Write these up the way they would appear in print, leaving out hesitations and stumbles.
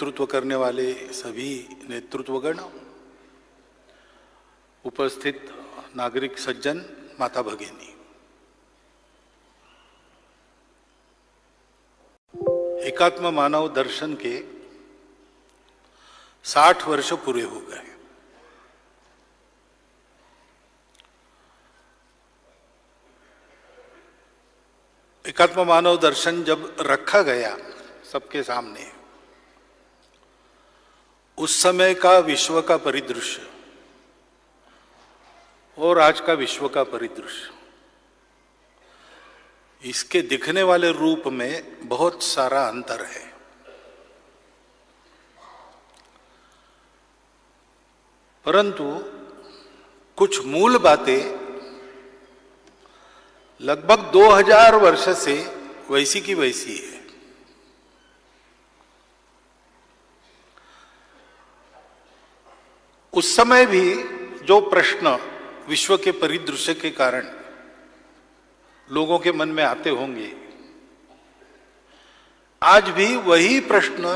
नेतृत्व करने वाले सभी नेतृत्वगण, उपस्थित नागरिक सज्जन, माता भगिनी, एकात्म मानव दर्शन के 60 वर्ष पूरे हो गए। एकात्म मानव दर्शन जब रखा गया सबके सामने, उस समय का विश्व का परिदृश्य और आज का विश्व का परिदृश्य, इसके दिखने वाले रूप में बहुत सारा अंतर है। परंतु कुछ मूल बातें लगभग 2000 वर्ष से वैसी की वैसी है। उस समय भी जो प्रश्न विश्व के परिदृश्य के कारण लोगों के मन में आते होंगे, आज भी वही प्रश्न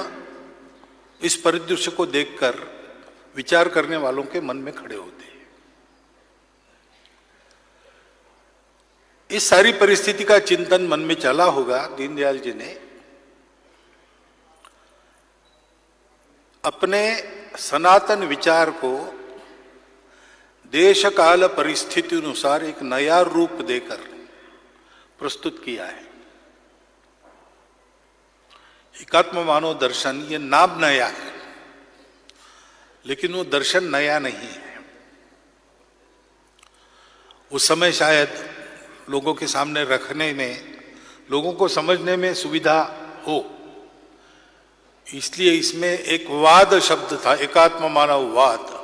इस परिदृश्य को देखकर विचार करने वालों के मन में खड़े होते हैं। इस सारी परिस्थिति का चिंतन मन में चला होगा। दीनदयाल जी ने अपने सनातन विचार को देश काल परिस्थिति अनुसार एक नया रूप देकर प्रस्तुत किया है। एकात्म मानव दर्शन, ये नाम नया है, लेकिन वो दर्शन नया नहीं है। उस समय शायद लोगों के सामने रखने में, लोगों को समझने में सुविधा हो, इसलिए इसमें एक वाद शब्द था, एकात्म मानव वाद।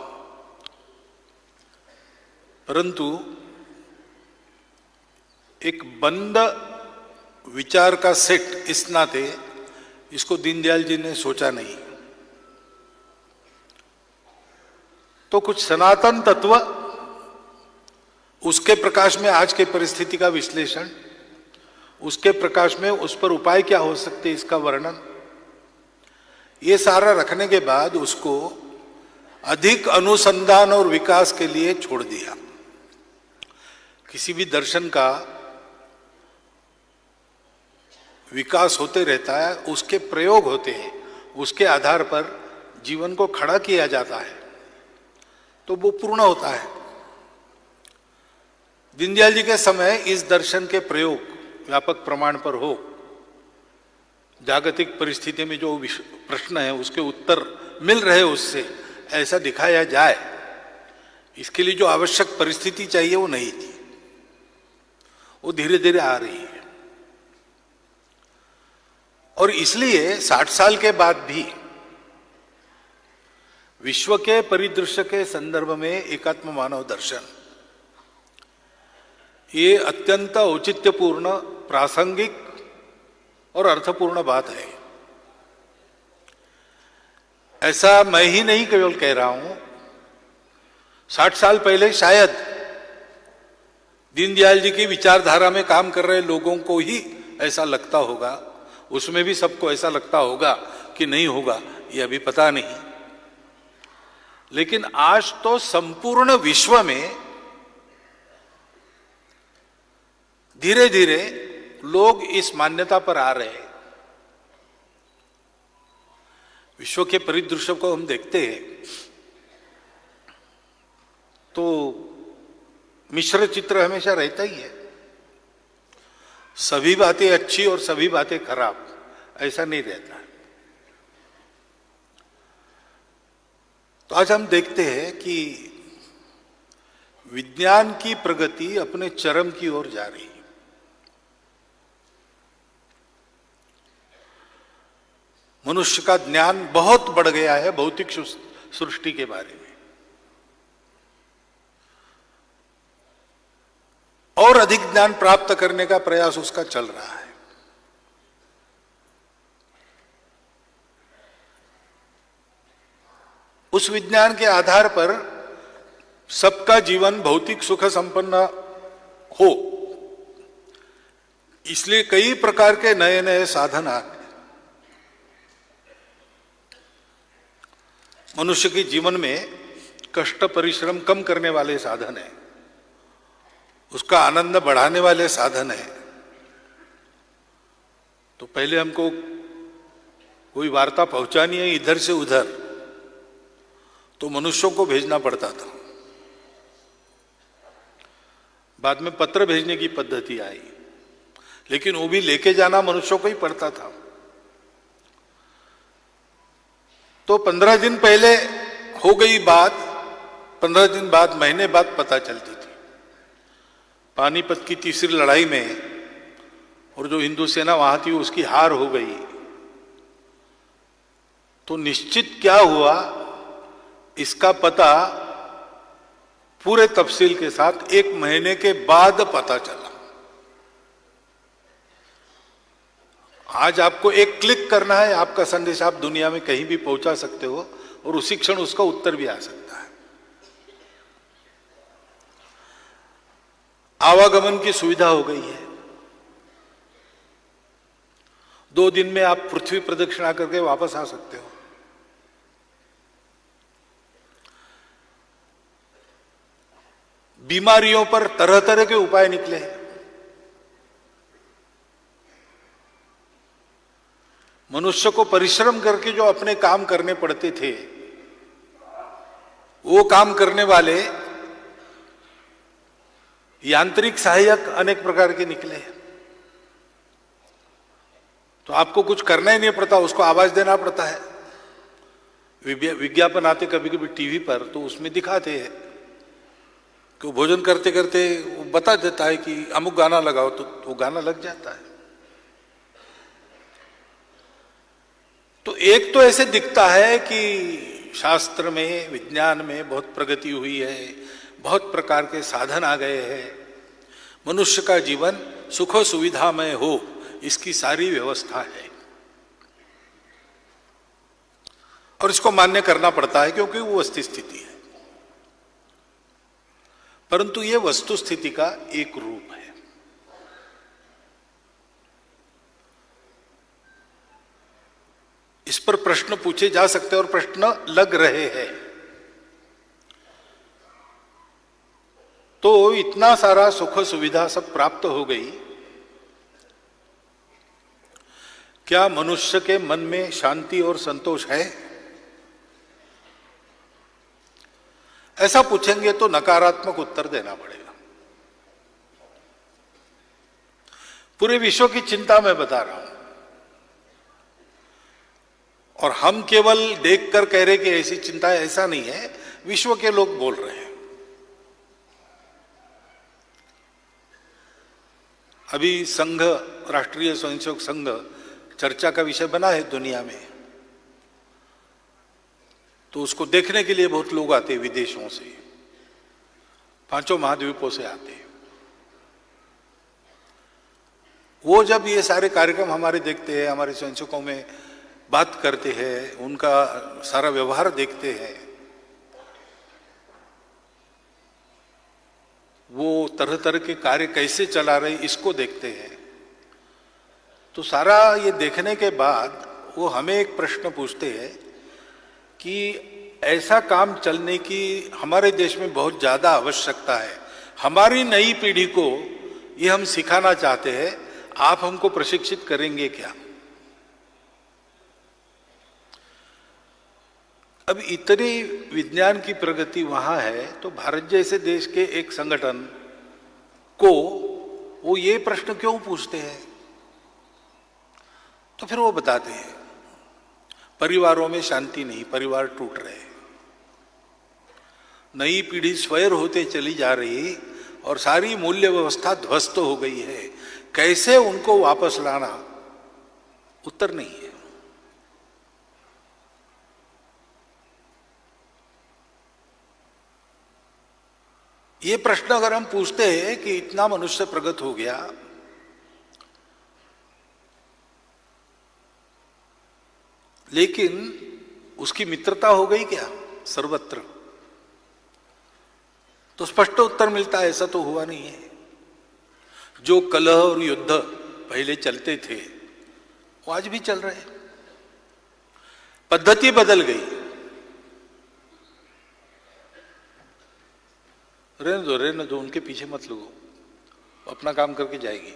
परंतु एक बंद विचार का सेट इस नाते इसको दीनदयाल जी ने सोचा नहीं। तो कुछ सनातन तत्व, उसके प्रकाश में आज के परिस्थिति का विश्लेषण, उसके प्रकाश में उस पर उपाय क्या हो सकते हैं, इसका वर्णन, ये सारा रखने के बाद उसको अधिक अनुसंधान और विकास के लिए छोड़ दिया। किसी भी दर्शन का विकास होते रहता है, उसके प्रयोग होते हैं, उसके आधार पर जीवन को खड़ा किया जाता है, तो वो पूर्ण होता है। दीनदयाल जी के समय इस दर्शन के प्रयोग व्यापक प्रमाण पर हो, जागतिक परिस्थिति में जो प्रश्न है उसके उत्तर मिल रहे उससे ऐसा दिखाया जाए, इसके लिए जो आवश्यक परिस्थिति चाहिए वो नहीं थी, वो धीरे धीरे आ रही है। और इसलिए 60 साल के बाद भी विश्व के परिदृश्य के संदर्भ में एकात्म मानव दर्शन ये अत्यंत औचित्यपूर्ण, प्रासंगिक और अर्थपूर्ण बात है। ऐसा मैं ही नहीं केवल कह रहा हूं, 60 साल पहले शायद दीनदयाल जी की विचारधारा में काम कर रहे लोगों को ही ऐसा लगता होगा, उसमें भी सबको ऐसा लगता होगा कि नहीं होगा, ये अभी पता नहीं। लेकिन आज तो संपूर्ण विश्व में धीरे धीरे लोग इस मान्यता पर आ रहे हैं। विश्व के परिदृश्य को हम देखते हैं तो मिश्र चित्र हमेशा रहता ही है, सभी बातें अच्छी और सभी बातें खराब, ऐसा नहीं रहता। तो आज हम देखते हैं कि विज्ञान की प्रगति अपने चरम की ओर जा रही है। मनुष्य का ज्ञान बहुत बढ़ गया है भौतिक सृष्टि के बारे में, और अधिक ज्ञान प्राप्त करने का प्रयास उसका चल रहा है। उस विज्ञान के आधार पर सबका जीवन भौतिक सुख संपन्न हो, इसलिए कई प्रकार के नए नए साधन आ गए। मनुष्य के जीवन में कष्ट परिश्रम कम करने वाले साधन है, उसका आनंद बढ़ाने वाले साधन है। तो पहले हमको कोई वार्ता पहुंचानी है इधर से उधर, तो मनुष्यों को भेजना पड़ता था। बाद में पत्र भेजने की पद्धति आई, लेकिन वो भी लेके जाना मनुष्यों को ही पड़ता था। तो 15 दिन पहले हो गई बात, 15 दिन बाद, महीने बाद पता चलती थी। पानीपत की तीसरी लड़ाई में और जो हिंदू सेना वहां थी उसकी हार हो गई, तो निश्चित क्या हुआ इसका पता पूरे तफसील के साथ 1 महीने के बाद पता चला। आज आपको एक क्लिक करना है, आपका संदेश आप दुनिया में कहीं भी पहुंचा सकते हो और उसी क्षण उसका उत्तर भी आ सकता है। आवागमन की सुविधा हो गई है। 2 दिन में आप पृथ्वी प्रदक्षिणा करके वापस आ सकते हो। बीमारियों पर तरह तरह के उपाय निकले हैं। मनुष्य को परिश्रम करके जो अपने काम करने पड़ते थे, वो काम करने वाले यांत्रिक सहायक अनेक प्रकार के निकले हैं। तो आपको कुछ करना ही नहीं पड़ता, उसको आवाज देना पड़ता है। विज्ञापन आते कभी कभी टीवी पर, तो उसमें दिखाते हैं कि वो भोजन करते करते वो बता देता है कि अमुक गाना लगाओ, तो वो गाना लग जाता है। तो एक तो ऐसे दिखता है कि शास्त्र में, विज्ञान में बहुत प्रगति हुई है, बहुत प्रकार के साधन आ गए हैं, मनुष्य का जीवन सुख सुविधामय हो इसकी सारी व्यवस्था है, और इसको मान्य करना पड़ता है क्योंकि वो वस्तु स्थिति है। परंतु ये वस्तु स्थिति का एक रूप है। इस पर प्रश्न पूछे जा सकते हैं और प्रश्न लग रहे हैं। तो इतना सारा सुख सुविधा सब प्राप्त हो गई, क्या मनुष्य के मन में शांति और संतोष है? ऐसा पूछेंगे तो नकारात्मक उत्तर देना पड़ेगा। पूरे विश्व की चिंता मैं बता रहा हूं, और हम केवल देखकर कह रहे कि ऐसी चिंता है, ऐसा नहीं है। विश्व के लोग बोल रहे हैं। अभी संघ, राष्ट्रीय स्वयंसेवक संघ चर्चा का विषय बना है दुनिया में, तो उसको देखने के लिए बहुत लोग आते हैं विदेशों से, 5 महाद्वीपों से आते हैं। वो जब ये सारे कार्यक्रम हमारे देखते हैं, हमारे स्वयंसेवकों में बात करते हैं, उनका सारा व्यवहार देखते हैं, वो तरह तरह के कार्य कैसे चला रहे इसको देखते हैं, तो सारा ये देखने के बाद वो हमें एक प्रश्न पूछते हैं कि ऐसा काम चलने की हमारे देश में बहुत ज्यादा आवश्यकता है, हमारी नई पीढ़ी को ये हम सिखाना चाहते हैं, आप हमको प्रशिक्षित करेंगे क्या? अब इतनी विज्ञान की प्रगति वहां है, तो भारत जैसे देश के एक संगठन को वो ये प्रश्न क्यों पूछते हैं? तो फिर वो बताते हैं परिवारों में शांति नहीं, परिवार टूट रहे, नई पीढ़ी स्वैर होते चली जा रही और सारी मूल्य व्यवस्था ध्वस्त हो गई है, कैसे उनको वापस लाना? उत्तर नहीं है। ये प्रश्न अगर हम पूछते हैं कि इतना मनुष्य प्रगत हो गया, लेकिन उसकी मित्रता हो गई क्या सर्वत्र? तो स्पष्ट उत्तर मिलता है ऐसा तो हुआ नहीं है। जो कलह और युद्ध पहले चलते थे वो आज भी चल रहे हैं, पद्धति बदल गई, रहने दो, उनके पीछे मत लगो, अपना काम करके जाएगी।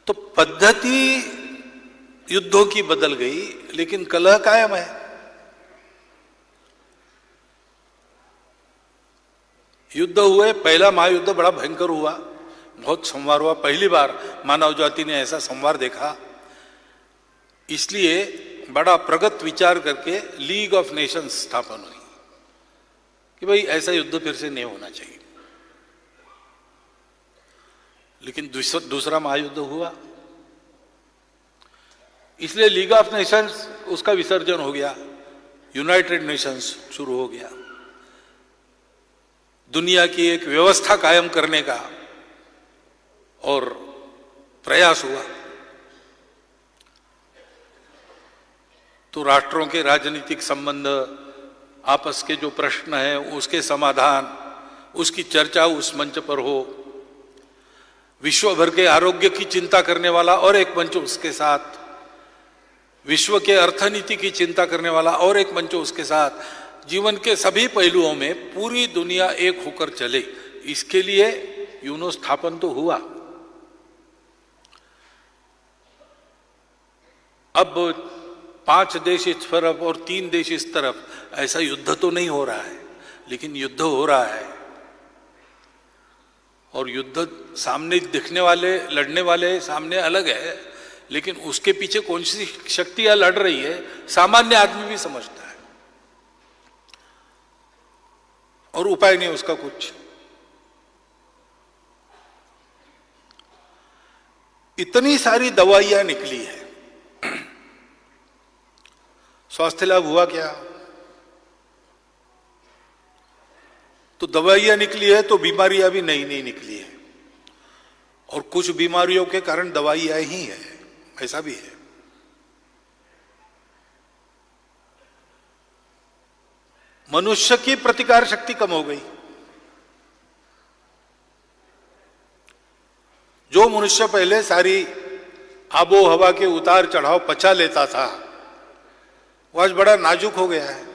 तो पद्धति युद्धों की बदल गई, लेकिन कलह कायम है। युद्ध हुए, पहला महायुद्ध बड़ा भयंकर हुआ, बहुत संवार हुआ, पहली बार मानव जाति ने ऐसा संवार देखा। इसलिए बड़ा प्रगत विचार करके लीग ऑफ नेशंस स्थापन हुई कि भाई ऐसा युद्ध फिर से नहीं होना चाहिए। लेकिन दूसरा महायुद्ध हुआ, इसलिए लीग ऑफ नेशंस उसका विसर्जन हो गया, यूनाइटेड नेशंस शुरू हो गया। दुनिया की एक व्यवस्था कायम करने का और प्रयास हुआ। तो राष्ट्रों के राजनीतिक संबंध, आपस के जो प्रश्न हैं उसके समाधान, उसकी चर्चा उस मंच पर हो। विश्व भर के आरोग्य की चिंता करने वाला और एक मंच उसके साथ, विश्व के अर्थनीति की चिंता करने वाला और एक मंच उसके साथ, जीवन के सभी पहलुओं में पूरी दुनिया एक होकर चले, इसके लिए यूनो स्थापन तो हुआ। अब 5 देश इस तरफ और 3 देश इस तरफ, ऐसा युद्ध तो नहीं हो रहा है, लेकिन युद्ध हो रहा है। और युद्ध सामने दिखने वाले, लड़ने वाले सामने अलग है, लेकिन उसके पीछे कौन सी शक्तियां लड़ रही है सामान्य आदमी भी समझता है, और उपाय नहीं उसका कुछ। इतनी सारी दवाइयां निकली है, स्वास्थ्य लाभ हुआ क्या? तो दवाइयां निकली है तो बीमारियां भी नई नई निकली है, और कुछ बीमारियों के कारण दवाइयां ही है, ऐसा भी है। मनुष्य की प्रतिकार शक्ति कम हो गई। जो मनुष्य पहले सारी आबो हवा के उतार चढ़ाव पचा लेता था, वो आज बड़ा नाजुक हो गया है।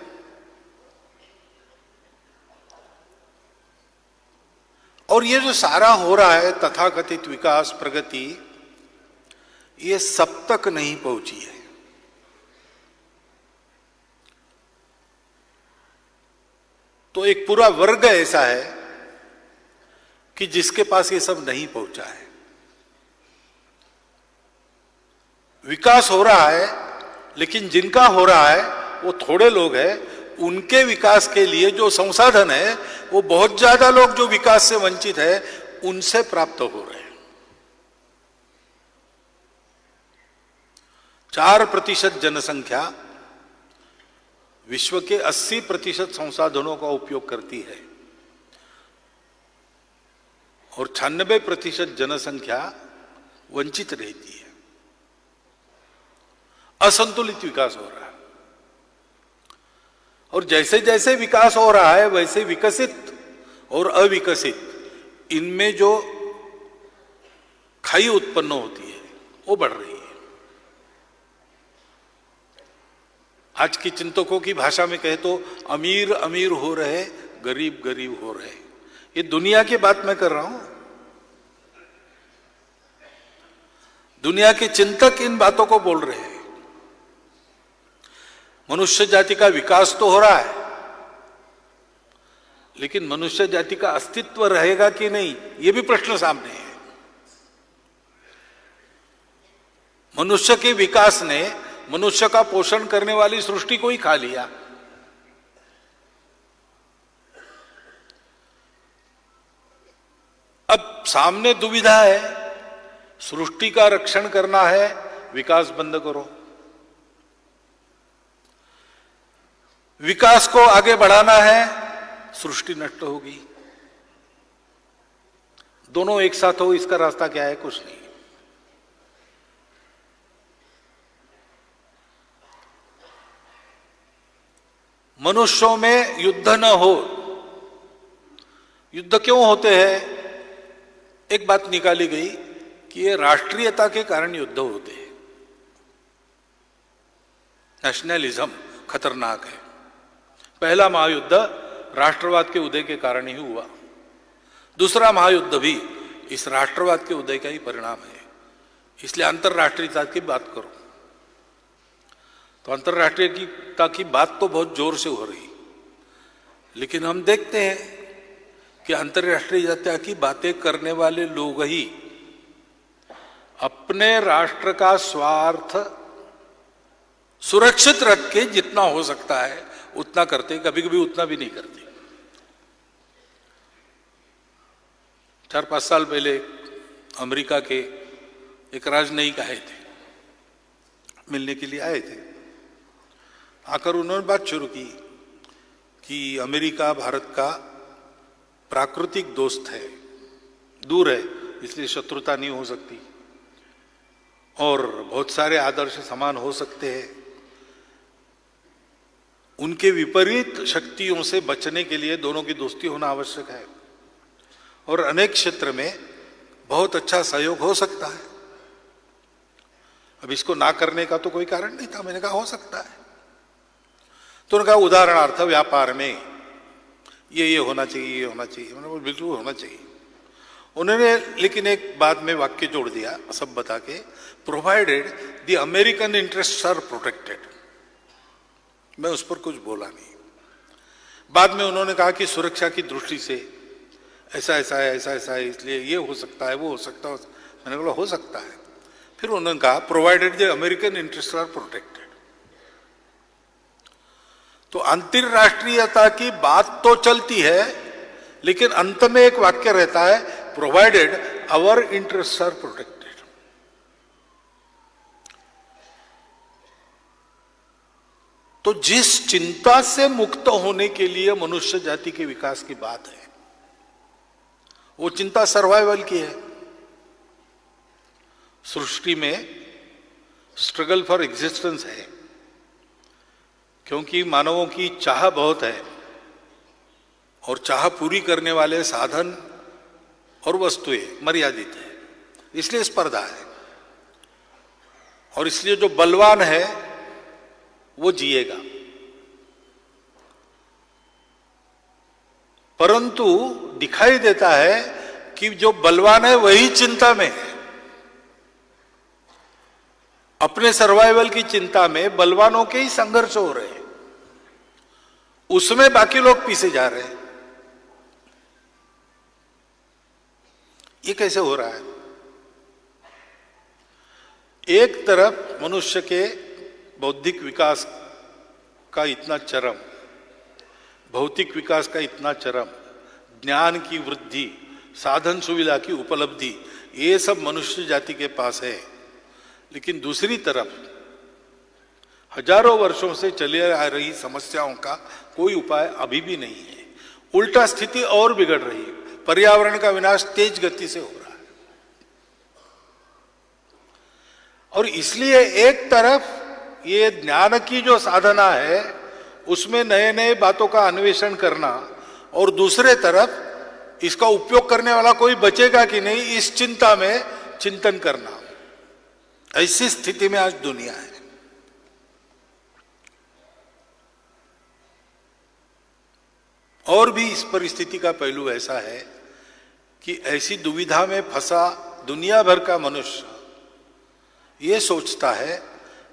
और ये जो सारा हो रहा है तथाकथित विकास, प्रगति, ये सब तक नहीं पहुंची है। तो एक पूरा वर्ग ऐसा है कि जिसके पास ये सब नहीं पहुंचा है। विकास हो रहा है, लेकिन जिनका हो रहा है वो थोड़े लोग हैं। उनके विकास के लिए जो संसाधन है वो बहुत ज्यादा लोग जो विकास से वंचित है उनसे प्राप्त हो रहे हैं। 4% जनसंख्या विश्व के 80% संसाधनों का उपयोग करती है, और 96% जनसंख्या वंचित रहती है। असंतुलित विकास हो रहा है। और जैसे जैसे विकास हो रहा है वैसे विकसित और अविकसित इनमें जो खाई उत्पन्न होती है वो बढ़ रही है। आज की चिंतकों की भाषा में कहे तो अमीर अमीर हो रहे, गरीब गरीब हो रहे। ये दुनिया की बात मैं कर रहा हूं। दुनिया के चिंतक इन बातों को बोल रहे हैं। मनुष्य जाति का विकास तो हो रहा है, लेकिन मनुष्य जाति का अस्तित्व रहेगा कि नहीं, यह भी प्रश्न सामने है। मनुष्य के विकास ने मनुष्य का पोषण करने वाली सृष्टि को ही खा लिया। अब सामने दुविधा है, सृष्टि का रक्षण करना है, विकास बंद करो। विकास को आगे बढ़ाना है, सृष्टि नष्ट होगी। दोनों एक साथ हो, इसका रास्ता क्या है? कुछ नहीं। मनुष्यों में युद्ध न हो। युद्ध क्यों होते हैं? एक बात निकाली गई कि ये राष्ट्रीयता के कारण युद्ध होते हैं। नेशनलिज्म खतरनाक है। पहला महायुद्ध राष्ट्रवाद के उदय के कारण ही हुआ। दूसरा महायुद्ध भी इस राष्ट्रवाद के उदय का ही परिणाम है। इसलिए अंतर्राष्ट्रीयता की बात करो, तो अंतर्राष्ट्रीयता की बात तो बहुत जोर से हो रही, लेकिन हम देखते हैं कि अंतर्राष्ट्रीयता की बातें करने वाले लोग ही अपने राष्ट्र का स्वार्थ सुरक्षित रख के जितना हो सकता है उतना करते, कभी कभी उतना भी नहीं करते। 4-5 साल पहले अमेरिका के एक राजनयिक आए थे, मिलने के लिए आए थे। आकर उन्होंने बात शुरू की कि अमेरिका भारत का प्राकृतिक दोस्त है, दूर है इसलिए शत्रुता नहीं हो सकती, और बहुत सारे आदर्श समान हो सकते हैं। उनके विपरीत शक्तियों से बचने के लिए दोनों की दोस्ती होना आवश्यक है, और अनेक क्षेत्र में बहुत अच्छा सहयोग हो सकता है। अब इसको ना करने का तो कोई कारण नहीं था। मैंने कहा हो सकता है। तो उन्होंने कहा उदाहरणार्थ व्यापार में ये होना चाहिए, ये होना चाहिए। मैंने बोला बिल्कुल होना चाहिए। उन्होंने लेकिन एक बाद में वाक्य जोड़ दिया सब बता के, provided the American interest are protected. मैं उस पर कुछ बोला नहीं। बाद में उन्होंने कहा कि सुरक्षा की दृष्टि से ऐसा ऐसा है, ऐसा ऐसा है, इसलिए ये हो सकता है, वो हो सकता है। मैंने बोला हो सकता है। फिर उन्होंने कहा provided the American interest are protected. तो अंतर्राष्ट्रीयता की बात तो चलती है, लेकिन अंत में एक वाक्य रहता है provided our interest are protected. तो जिस चिंता से मुक्त होने के लिए मनुष्य जाति के विकास की बात है, वो चिंता सर्वाइवल की है। सृष्टि में स्ट्रगल फॉर एग्जिस्टेंस है, क्योंकि मानवों की चाह बहुत है, और चाह पूरी करने वाले साधन और वस्तुएं मर्यादित है, इसलिए स्पर्धा है। और इसलिए जो बलवान है वो जिएगा, परंतु दिखाई देता है कि जो बलवान है वही चिंता में है। अपने सर्वाइवल की चिंता में बलवानों के ही संघर्ष हो रहे हैं, उसमें बाकी लोग पीछे जा रहे हैं। ये कैसे हो रहा है? एक तरफ मनुष्य के बौद्धिक विकास का इतना चरम, भौतिक विकास का इतना चरम, ज्ञान की वृद्धि, साधन सुविधा की उपलब्धि, ये सब मनुष्य जाति के पास है। लेकिन दूसरी तरफ हजारों वर्षों से चली आ रही समस्याओं का कोई उपाय अभी भी नहीं है। उल्टा स्थिति और बिगड़ रही है। पर्यावरण का विनाश तेज गति से हो रहा है। और इसलिए एक तरफ ये ज्ञान की जो साधना है उसमें नए नए बातों का अन्वेषण करना, और दूसरे तरफ इसका उपयोग करने वाला कोई बचेगा कि नहीं, इस चिंता में चिंतन करना। ऐसी स्थिति में आज दुनिया है। और भी इस परिस्थिति का पहलू ऐसा है कि ऐसी दुविधा में फंसा दुनिया भर का मनुष्य ये सोचता है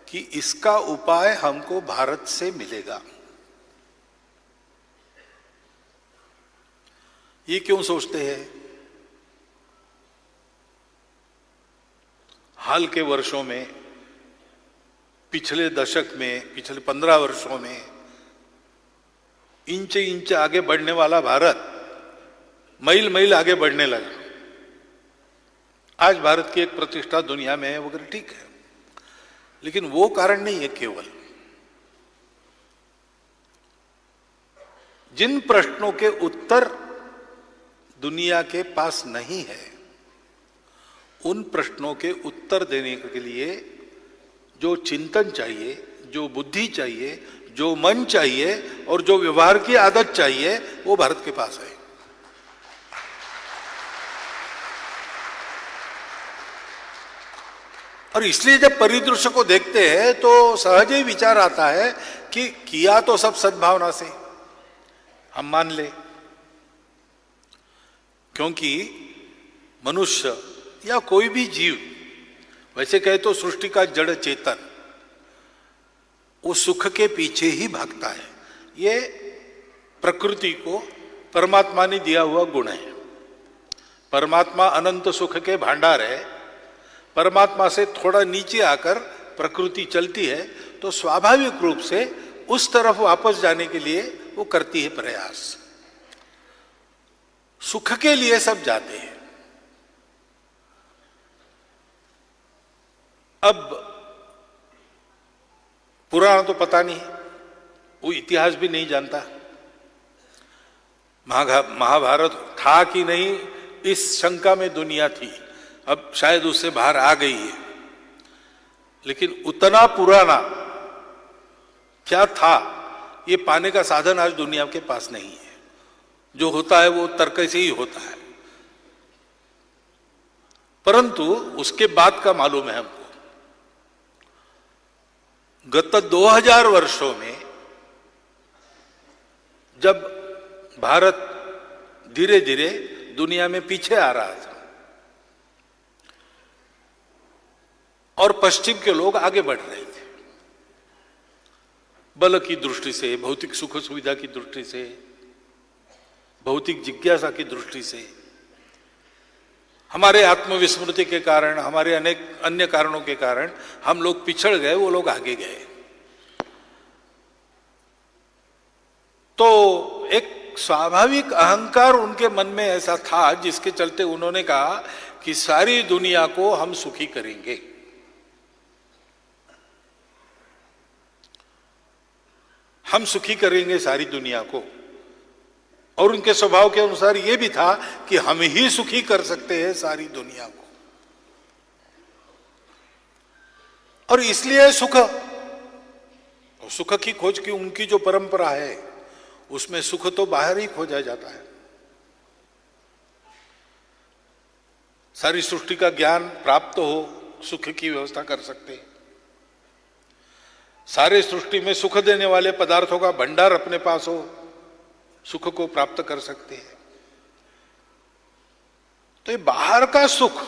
कि इसका उपाय हमको भारत से मिलेगा। ये क्यों सोचते हैं? हाल के वर्षों में, पिछले दशक में, पिछले 15 वर्षों में इंच इंच आगे बढ़ने वाला भारत मील मील आगे बढ़ने लगा। आज भारत की एक प्रतिष्ठा दुनिया में है वगैरह, ठीक है, लेकिन वो कारण नहीं है। केवल जिन प्रश्नों के उत्तर दुनिया के पास नहीं है, उन प्रश्नों के उत्तर देने के लिए जो चिंतन चाहिए, जो बुद्धि चाहिए, जो मन चाहिए और जो व्यवहार की आदत चाहिए, वो भारत के पास है। और इसलिए जब परिदृश्य को देखते हैं तो सहज ही विचार आता है कि किया तो सब सद्भावना से, हम मान ले, क्योंकि मनुष्य या कोई भी जीव, वैसे कहे तो सृष्टि का जड़ चेतन, वो सुख के पीछे ही भागता है। ये प्रकृति को परमात्मा ने दिया हुआ गुण है। परमात्मा अनंत सुख के भंडार है। परमात्मा से थोड़ा नीचे आकर प्रकृति चलती है, तो स्वाभाविक रूप से उस तरफ वापस जाने के लिए वो करती है प्रयास। सुख के लिए सब जाते हैं। अब पुराना तो पता नहीं, वो इतिहास भी नहीं जानता, महाभारत था कि नहीं, इस शंका में दुनिया थी। अब शायद उससे बाहर आ गई है, लेकिन उतना पुराना क्या था ये पाने का साधन आज दुनिया के पास नहीं है। जो होता है वो तर्क से ही होता है, परंतु उसके बाद का मालूम है हमको। गत 2000 वर्षों में जब भारत धीरे धीरे दुनिया में पीछे आ रहा था और पश्चिम के लोग आगे बढ़ रहे थे, बल की दृष्टि से, भौतिक सुख सुविधा की दृष्टि से, भौतिक जिज्ञासा की दृष्टि से, हमारे आत्मविस्मृति के कारण, हमारे अनेक अन्य कारणों के कारण हम लोग पिछड़ गए, वो लोग आगे गए। तो एक स्वाभाविक अहंकार उनके मन में ऐसा था, जिसके चलते उन्होंने कहा कि सारी दुनिया को हम सुखी करेंगे। हम सुखी करेंगे सारी दुनिया को। और उनके स्वभाव के अनुसार यह भी था कि हम ही सुखी कर सकते हैं सारी दुनिया को। और इसलिए सुख की खोज की उनकी जो परंपरा है, उसमें सुख तो बाहर ही खोजा जाता है। सारी सृष्टि का ज्ञान प्राप्त हो, सुख की व्यवस्था कर सकते। सारे सृष्टि में सुख देने वाले पदार्थों का भंडार अपने पास हो, सुख को प्राप्त कर सकते हैं। तो ये बाहर का सुख,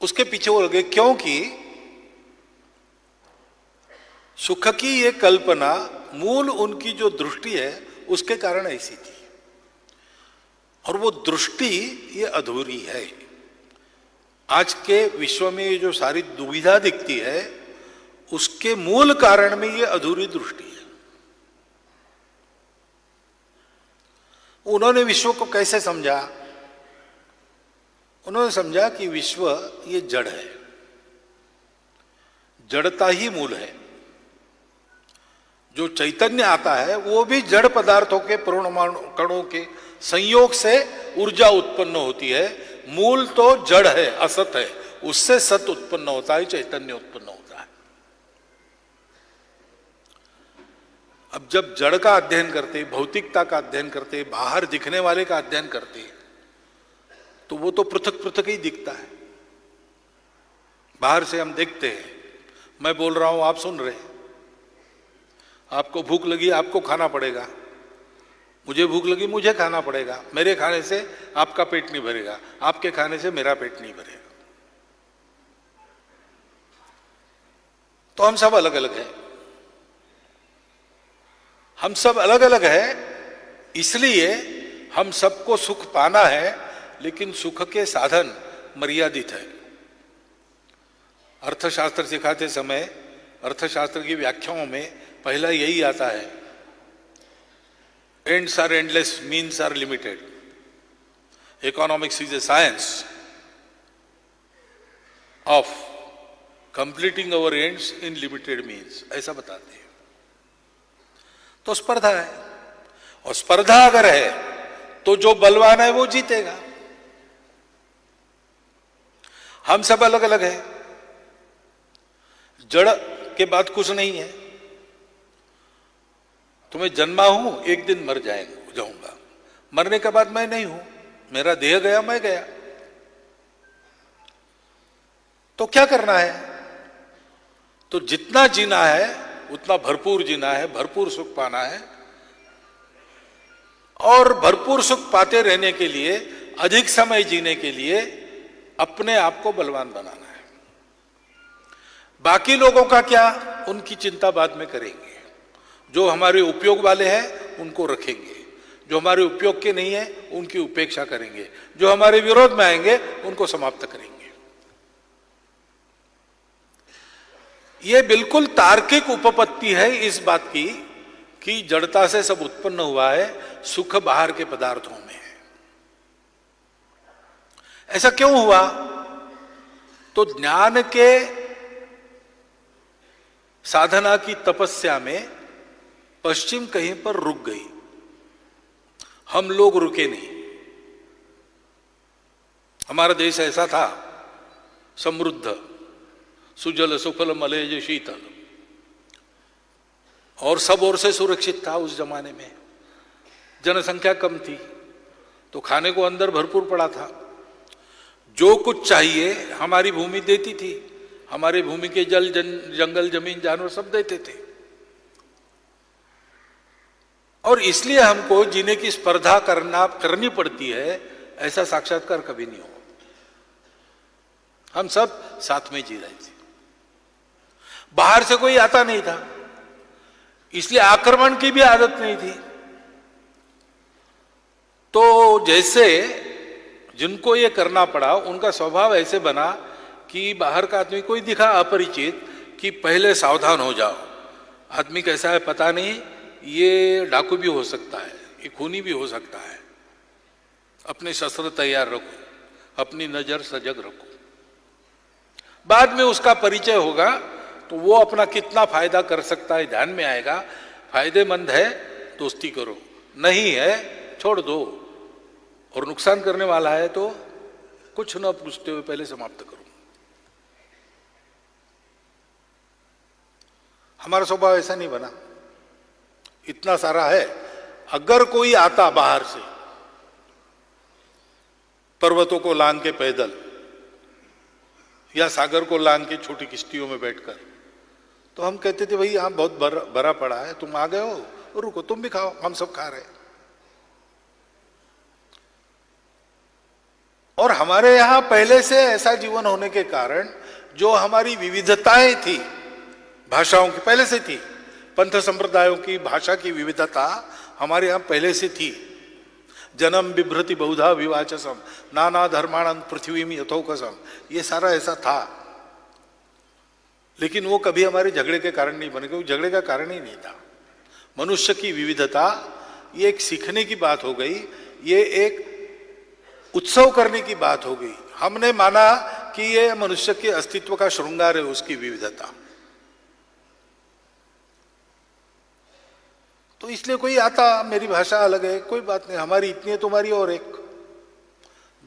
उसके पीछे वो लगे, क्योंकि सुख की ये कल्पना मूल उनकी जो दृष्टि है उसके कारण ऐसी थी, और वो दृष्टि ये अधूरी है। आज के विश्व में ये जो सारी दुविधा दिखती है, उसके मूल कारण में ये अधूरी दृष्टि है। उन्होंने विश्व को कैसे समझा? उन्होंने समझा कि विश्व ये जड़ है, जड़ता ही मूल है। जो चैतन्य आता है वो भी जड़ पदार्थों के परमाणु कणों के संयोग से ऊर्जा उत्पन्न होती है। मूल तो जड़ है, असत है, उससे सत उत्पन्न होता है, चैतन्य उत्पन्न होता है। अब जब जड़ का अध्ययन करते, भौतिकता का अध्ययन करते, बाहर दिखने वाले का अध्ययन करते, तो वो तो पृथक पृथक ही दिखता है। बाहर से हम देखते हैं, मैं बोल रहा हूं, आप सुन रहे हैं। आपको भूख लगी, आपको खाना पड़ेगा। मुझे भूख लगी, मुझे खाना पड़ेगा। मेरे खाने से आपका पेट नहीं भरेगा, आपके खाने से मेरा पेट नहीं भरेगा। तो हम सब अलग अलग हैं। हम सब अलग अलग हैं, इसलिए हम सबको सुख पाना है, लेकिन सुख के साधन मर्यादित है। अर्थशास्त्र सिखाते समय अर्थशास्त्र की व्याख्याओं में पहला यही आता है, ends are endless, means are limited. Economics is a science of completing our ends in limited means, ऐसा बताते हैं। तो स्पर्धा है, और स्पर्धा अगर है तो जो बलवान है वो जीतेगा। हम सब अलग अलग हैं, जड़ के बाद कुछ नहीं है। तो मैं जन्मा हूं, एक दिन मर जाऊंगा। मरने के बाद मैं नहीं हूं, मेरा देह गया, मैं गया। तो क्या करना है? तो जितना जीना है उतना भरपूर जीना है, भरपूर सुख पाना है, और भरपूर सुख पाते रहने के लिए, अधिक समय जीने के लिए अपने आप को बलवान बनाना है। बाकी लोगों का क्या, उनकी चिंता बाद में करेंगे। जो हमारे उपयोग वाले हैं उनको रखेंगे, जो हमारे उपयोग के नहीं है उनकी उपेक्षा करेंगे, जो हमारे विरोध में आएंगे उनको समाप्त करेंगे। यह बिल्कुल तार्किक उपपत्ति है इस बात की कि जड़ता से सब उत्पन्न हुआ है, सुख बाहर के पदार्थों में है। ऐसा क्यों हुआ? तो ज्ञान के साधना की तपस्या में पश्चिम कहीं पर रुक गई, हम लोग रुके नहीं। हमारा देश ऐसा था, समृद्ध, सुजल सुफल मलेज शीतल, और सब ओर से सुरक्षित था। उस जमाने में जनसंख्या कम थी तो खाने को अंदर भरपूर पड़ा था। जो कुछ चाहिए हमारी भूमि देती थी, हमारी भूमि के जल जंगल जमीन जानवर सब देते थे। और इसलिए हमको जीने की स्पर्धा करनी पड़ती है, ऐसा साक्षात्कार कभी नहीं हो। हम सब साथ में जी रहे थे, बाहर से कोई आता नहीं था, इसलिए आक्रमण की भी आदत नहीं थी। तो जैसे जिनको ये करना पड़ा, उनका स्वभाव ऐसे बना कि बाहर का आदमी कोई दिखा अपरिचित कि पहले सावधान हो जाओ, आदमी कैसा है पता नहीं, ये डाकू भी हो सकता है, ये खूनी भी हो सकता है, अपने शस्त्र तैयार रखो, अपनी नजर सजग रखो। बाद में उसका परिचय होगा तो वो अपना कितना फायदा कर सकता है ध्यान में आएगा। फायदेमंद है दोस्ती करो, नहीं है छोड़ दो, और नुकसान करने वाला है तो कुछ न पूछते हुए पहले समाप्त करो। हमारा स्वभाव ऐसा नहीं बना। इतना सारा है, अगर कोई आता बाहर से पर्वतों को लांग के पैदल या सागर को लांग के छोटी किश्तियों में बैठकर, तो हम कहते थे भाई यहां बहुत भरा पड़ा है, तुम आ गए हो, रुको तुम भी खाओ, हम सब खा रहे। और हमारे यहां पहले से ऐसा जीवन होने के कारण जो हमारी विविधताएं थी, भाषाओं की पहले से थी, पंथ संप्रदायों की भाषा की विविधता हमारे यहां पहले से थी। जन्म बिभ्रति बहुधा विवाचसम नाना धर्माणं पृथ्वी में यथोकसम, ये सारा ऐसा था। लेकिन वो कभी हमारे झगड़े के कारण नहीं बने, क्योंकि झगड़े का कारण ही नहीं था। मनुष्य की विविधता ये एक सीखने की बात हो गई, ये एक उत्सव करने की बात हो गई। हमने माना कि ये मनुष्य के अस्तित्व का श्रृंगार है, उसकी विविधता। तो इसलिए कोई आता, मेरी भाषा अलग है, कोई बात नहीं, हमारी इतनी है, तुम्हारी और एक।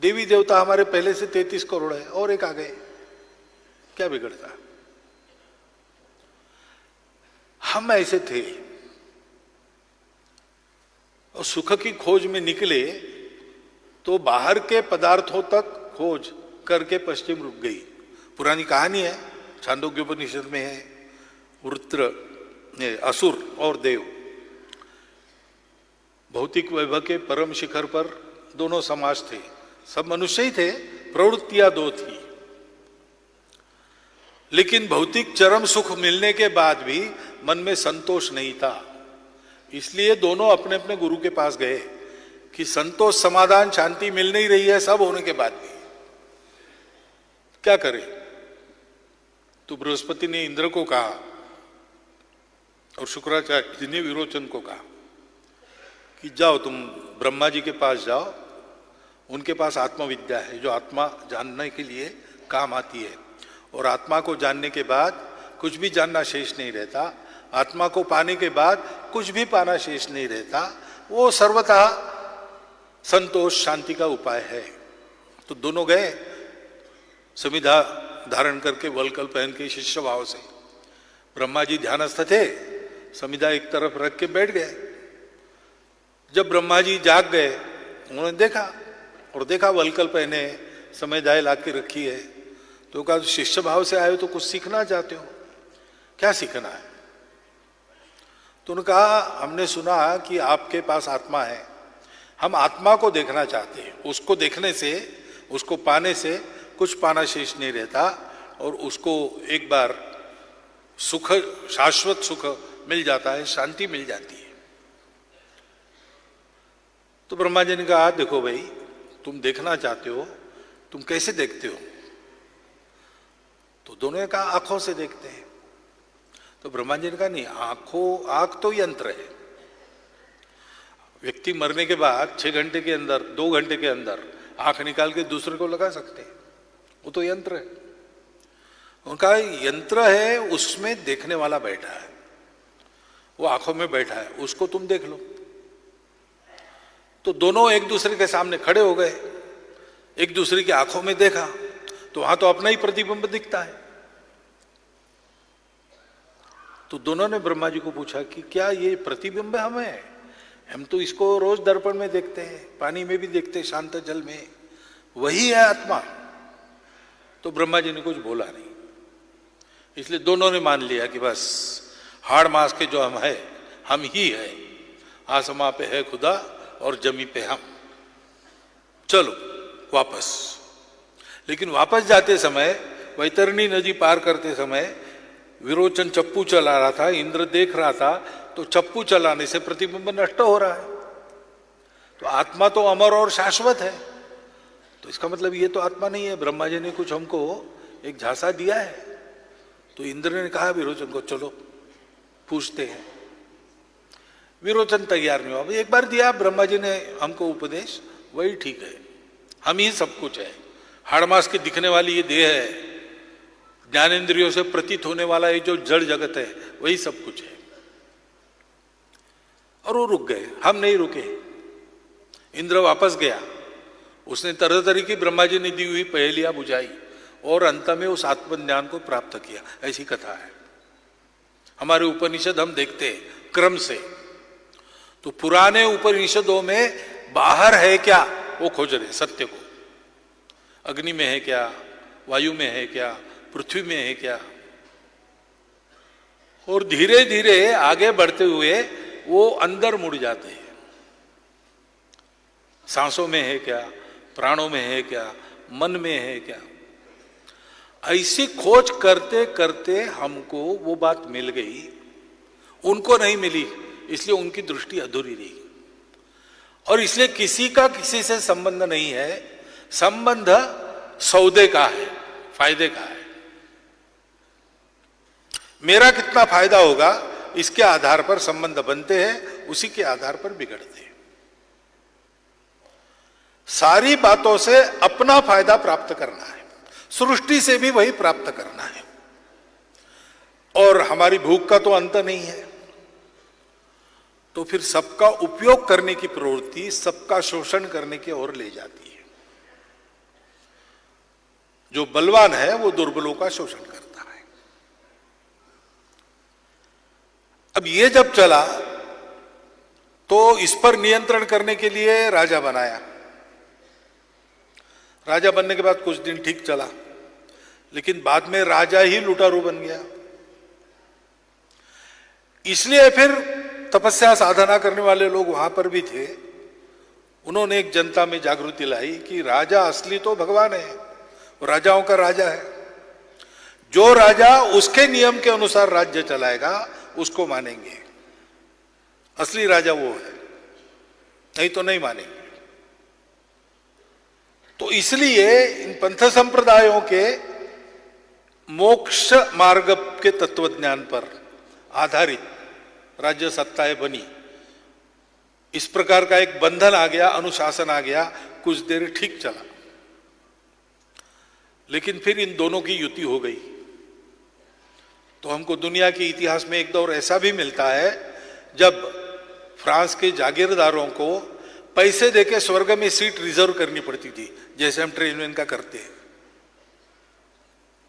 देवी देवता हमारे पहले से 33 करोड़ है, और एक आ गए, क्या बिगड़ता? हम ऐसे थे और सुख की खोज में निकले तो बाहर के पदार्थों तक खोज करके पश्चिम रुक गई। पुरानी कहानी है, छांदोग्योपनिषद में है, वृत्र, असुर और देव भौतिक वैभव के परम शिखर पर दोनों समाज थे, सब मनुष्य ही थे, प्रवृत्तियां दो थी। लेकिन भौतिक चरम सुख मिलने के बाद भी मन में संतोष नहीं था, इसलिए दोनों अपने अपने गुरु के पास गए कि संतोष, समाधान, शांति मिल नहीं रही है सब होने के बाद भी, क्या करें? तो बृहस्पति ने इंद्र को कहा और शुक्राचार्य ने विरोचन को कहा कि जाओ तुम ब्रह्मा जी के पास जाओ, उनके पास आत्मविद्या है जो आत्मा जानने के लिए काम आती है, और आत्मा को जानने के बाद कुछ भी जानना शेष नहीं रहता, आत्मा को पाने के बाद कुछ भी पाना शेष नहीं रहता, वो सर्वथा संतोष शांति का उपाय है। तो दोनों गए समिधा धारण करके, वलकल पहन के, शिष्य भाव से। ब्रह्मा जी ध्यानस्थ थे, समिधा एक तरफ रख के बैठ गए। जब ब्रह्मा जी जाग गए, उन्होंने देखा वलकल पहने, समिधाएं ला के रखी है, तो कहा शिष्य भाव से आए हो तो कुछ सीखना चाहते हो, क्या सीखना है? तो उन्होंने कहा हमने सुना कि आपके पास आत्मा है, हम आत्मा को देखना चाहते हैं, उसको देखने से, उसको पाने से कुछ पाना शेष नहीं रहता, और उसको एक बार सुख, शाश्वत सुख मिल जाता है, शांति मिल जाती है। तो ब्रह्मा जी ने कहा, देखो भाई, तुम देखना चाहते हो, तुम कैसे देखते हो? तो दोनों ने कहा, आंखों से देखते हैं। तो ब्रह्मा जी ने कहा, नहीं, आंख तो यंत्र है। व्यक्ति मरने के बाद 6 घंटे के अंदर, 2 घंटे के अंदर आंख निकाल के दूसरे को लगा सकते हैं, वो तो यंत्र है। उनका यंत्र है, उसमें देखने वाला बैठा है, वो आंखों में बैठा है, उसको तुम देख लो। तो दोनों एक दूसरे के सामने खड़े हो गए, एक दूसरे की आंखों में देखा, तो वहां तो अपना ही प्रतिबिंब दिखता है। तो दोनों ने ब्रह्मा जी को पूछा कि क्या ये प्रतिबिंब हमें? हम तो इसको रोज दर्पण में देखते हैं, पानी में भी देखते हैं, शांत जल में, वही है आत्मा। तो ब्रह्मा जी ने कुछ बोला नहीं, इसलिए दोनों ने मान लिया कि बस हाड़ मास के जो हम ही है, आसमां पे है खुदा और जमी पे हम, चलो वापस। लेकिन वापस जाते समय, वैतरणी नदी पार करते समय विरोचन चप्पू चला रहा था, इंद्र देख रहा था, तो चप्पू चलाने से प्रतिबिंब नष्ट हो रहा है। तो आत्मा तो अमर और शाश्वत है, तो इसका मतलब ये तो आत्मा नहीं है। ब्रह्मा जी ने कुछ हमको एक झांसा दिया है। तो इंद्र ने कहा विरोचन को, चलो पूछते हैं। विरोचन तैयार नहीं हुआ। भाई एक बार दिया ब्रह्मा जी ने हमको उपदेश, वही ठीक है, हम ही सब कुछ है। हाड़मास की दिखने वाली ये देह है, ज्ञानेंद्रियों से प्रतीत होने वाला ये जो जड़ जगत है, वही सब कुछ है। और वो रुक गए, हम नहीं रुके। इंद्र वापस गया, उसने तरह तरह की ब्रह्मा जी ने दी हुई पहेलियां बुझाई और अंत में उस आत्मज्ञान को प्राप्त किया। ऐसी कथा है हमारे उपनिषद, हम देखते हैं क्रम से। तो पुराने उपनिषदों में बाहर है क्या, वो खोज रहे सत्य को। अग्नि में है क्या, वायु में है क्या, पृथ्वी में है क्या, और धीरे धीरे आगे बढ़ते हुए वो अंदर मुड़ जाते हैं। सांसों में है क्या, प्राणों में है क्या, मन में है क्या। ऐसी खोज करते करते हमको वो बात मिल गई, उनको नहीं मिली, इसलिए उनकी दृष्टि अधूरी रही। और इसलिए किसी का किसी से संबंध नहीं है, संबंध सौदे का है, फायदे का है। मेरा कितना फायदा होगा, इसके आधार पर संबंध बनते हैं, उसी के आधार पर बिगड़ते हैं। सारी बातों से अपना फायदा प्राप्त करना है, सृष्टि से भी वही प्राप्त करना है। और हमारी भूख का तो अंत नहीं है, तो फिर सबका उपयोग करने की प्रवृत्ति सबका शोषण करने की ओर ले जाती है। जो बलवान है वो दुर्बलों का शोषण करता है। अब ये जब चला तो इस पर नियंत्रण करने के लिए राजा बनाया। राजा बनने के बाद कुछ दिन ठीक चला, लेकिन बाद में राजा ही लुटारू बन गया। इसलिए फिर तपस्या साधना करने वाले लोग वहां पर भी थे, उन्होंने एक जनता में जागृति लाई कि राजा असली तो भगवान है, वो राजाओं का राजा है। जो राजा उसके नियम के अनुसार राज्य चलाएगा उसको मानेंगे, असली राजा वो है, नहीं तो नहीं मानेंगे। तो इसलिए इन पंथ संप्रदायों के मोक्ष मार्ग के तत्वज्ञान पर आधारित राज्य सत्ताएं बनी। इस प्रकार का एक बंधन आ गया, अनुशासन आ गया, कुछ देर ठीक चला, लेकिन फिर इन दोनों की युति हो गई। तो हमको दुनिया के इतिहास में एक दौर ऐसा भी मिलता है जब फ्रांस के जागीरदारों को पैसे देके स्वर्ग में सीट रिजर्व करनी पड़ती थी, जैसे हम ट्रेन वेन का करते हैं।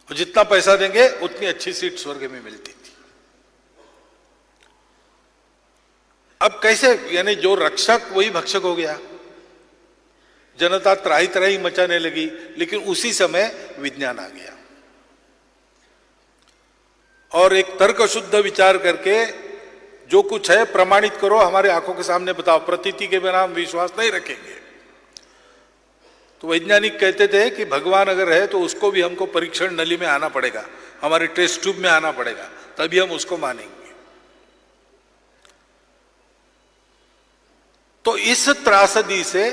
और जितना पैसा देंगे उतनी अच्छी सीट स्वर्ग में मिलती थी। अब कैसे, यानी जो रक्षक वही भक्षक हो गया। जनता त्राही त्राही मचाने लगी, लेकिन उसी समय विज्ञान आ गया और एक तर्क शुद्ध विचार करके जो कुछ है प्रमाणित करो, हमारे आंखों के सामने बताओ, प्रतीति के बिना हम विश्वास नहीं रखेंगे। तो वैज्ञानिक कहते थे कि भगवान अगर है तो उसको भी हमको परीक्षण नली में आना पड़ेगा, हमारे टेस्ट ट्यूब में आना पड़ेगा, तभी हम उसको मानेंगे। तो इस त्रासदी से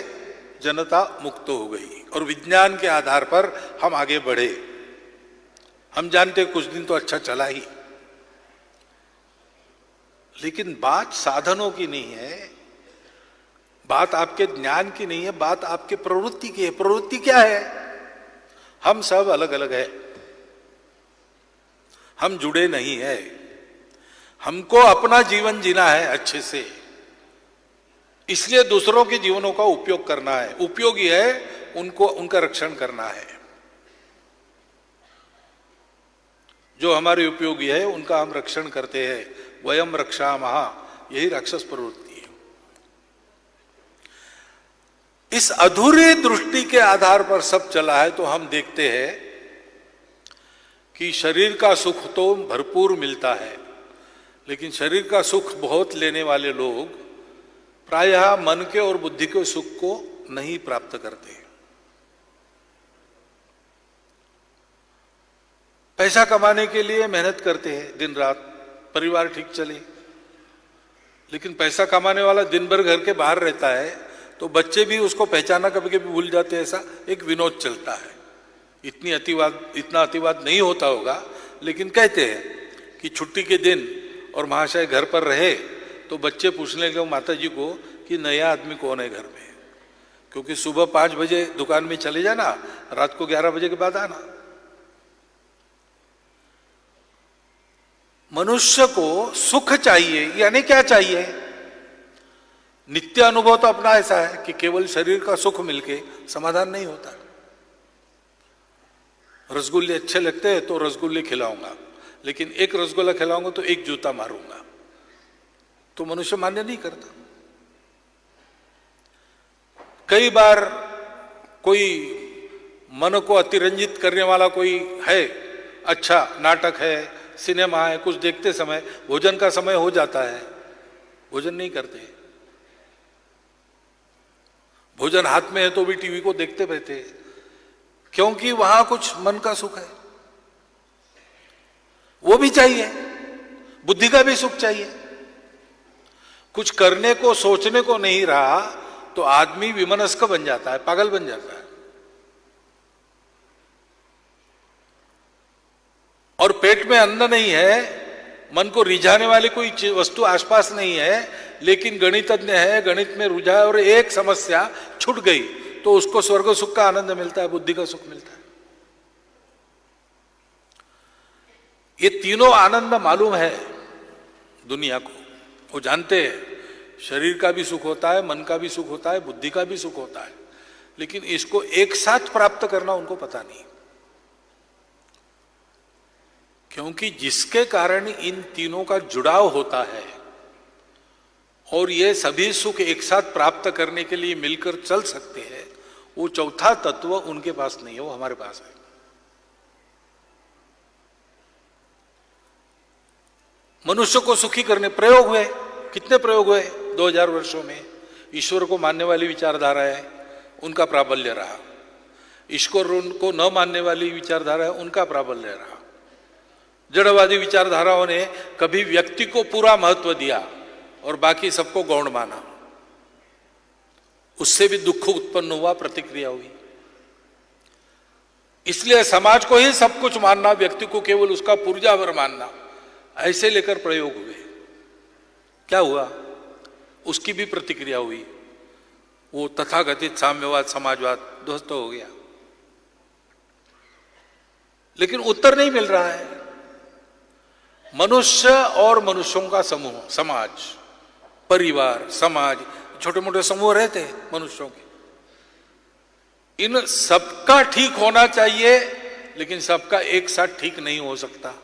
जनता मुक्त हो गई और विज्ञान के आधार पर हम आगे बढ़े। हम जानते कुछ दिन तो अच्छा चला ही, लेकिन बात साधनों की नहीं है, बात आपके ज्ञान की नहीं है, बात आपके प्रवृत्ति की है। प्रवृत्ति क्या है? हम सब अलग अलग है, हम जुड़े नहीं है, हमको अपना जीवन जीना है अच्छे से, इसलिए दूसरों के जीवनों का उपयोग करना है। उपयोगी है उनको, उनका रक्षण करना है। जो हमारे उपयोगी है उनका हम रक्षण करते हैं। वयम रक्षामः, यही राक्षस प्रवृत्ति है। इस अधूरी दृष्टि के आधार पर सब चला है। तो हम देखते हैं कि शरीर का सुख तो भरपूर मिलता है, लेकिन शरीर का सुख बहुत लेने वाले लोग प्रायः मन के और बुद्धि के सुख को नहीं प्राप्त करते। पैसा कमाने के लिए मेहनत करते हैं दिन रात, परिवार ठीक चले, लेकिन पैसा कमाने वाला दिन भर घर के बाहर रहता है तो बच्चे भी उसको पहचाना कभी कभी भूल जाते हैं। ऐसा एक विनोद चलता है। इतना अतिवाद नहीं होता होगा, लेकिन कहते हैं कि छुट्टी के दिन और महाशय घर पर रहे तो बच्चे पूछने लगे माता जी को कि नया आदमी कौन है घर में, क्योंकि सुबह 5 बजे दुकान में चले जाना, रात को 11 बजे के बाद आना। मनुष्य को सुख चाहिए, यानी क्या चाहिए? नित्य अनुभव तो अपना ऐसा है कि केवल शरीर का सुख मिलके समाधान नहीं होता। रसगुल्ले अच्छे लगते हैं तो रसगुल्ले खिलाऊंगा, लेकिन एक रसगुल्ला खिलाऊंगा तो एक जूता मारूंगा, तो मनुष्य मान्य नहीं करता। कई बार कोई मन को अतिरंजित करने वाला कोई है, अच्छा नाटक है, सिनेमा है, कुछ देखते समय भोजन का समय हो जाता है, भोजन नहीं करते। भोजन हाथ में है तो भी टीवी को देखते रहते, क्योंकि वहां कुछ मन का सुख है, वो भी चाहिए। बुद्धि का भी सुख चाहिए। कुछ करने को, सोचने को नहीं रहा तो आदमी विमनस्क बन जाता है, पागल बन जाता है। और पेट में अन्न नहीं है, मन को रिझाने वाली कोई वस्तु आसपास नहीं है, लेकिन गणितज्ञ है, गणित में रुझा है और एक समस्या छूट गई तो उसको स्वर्ग सुख का आनंद मिलता है, बुद्धि का सुख मिलता है। ये तीनों आनंद मालूम है दुनिया को, वो जानते हैं शरीर का भी सुख होता है, मन का भी सुख होता है, बुद्धि का भी सुख होता है, लेकिन इसको एक साथ प्राप्त करना उनको पता नहीं। क्योंकि जिसके कारण इन तीनों का जुड़ाव होता है और ये सभी सुख एक साथ प्राप्त करने के लिए मिलकर चल सकते हैं, वो चौथा तत्व उनके पास नहीं है, वो हमारे पास है। मनुष्य को सुखी करने प्रयोग हुए, कितने प्रयोग हुए 2000 वर्षों में। ईश्वर को मानने वाली विचारधारा है, उनका प्राबल्य रहा। ईश्वर को न मानने वाली विचारधारा है, उनका प्राबल्य रहा। जड़वादी विचारधाराओं ने कभी व्यक्ति को पूरा महत्व दिया और बाकी सबको गौण माना, उससे भी दुख उत्पन्न हुआ, प्रतिक्रिया हुई। इसलिए समाज को ही सब कुछ मानना, व्यक्ति को केवल उसका पुर्जावर मानना, ऐसे लेकर प्रयोग हुए। क्या हुआ? उसकी भी प्रतिक्रिया हुई, वो तथाकथित साम्यवाद, समाजवाद ध्वस्त हो गया। लेकिन उत्तर नहीं मिल रहा है। मनुष्य और मनुष्यों का समूह, समाज, परिवार, समाज, छोटे मोटे समूह रहते हैं मनुष्यों के, इन सबका ठीक होना चाहिए, लेकिन सबका एक साथ ठीक नहीं हो सकता।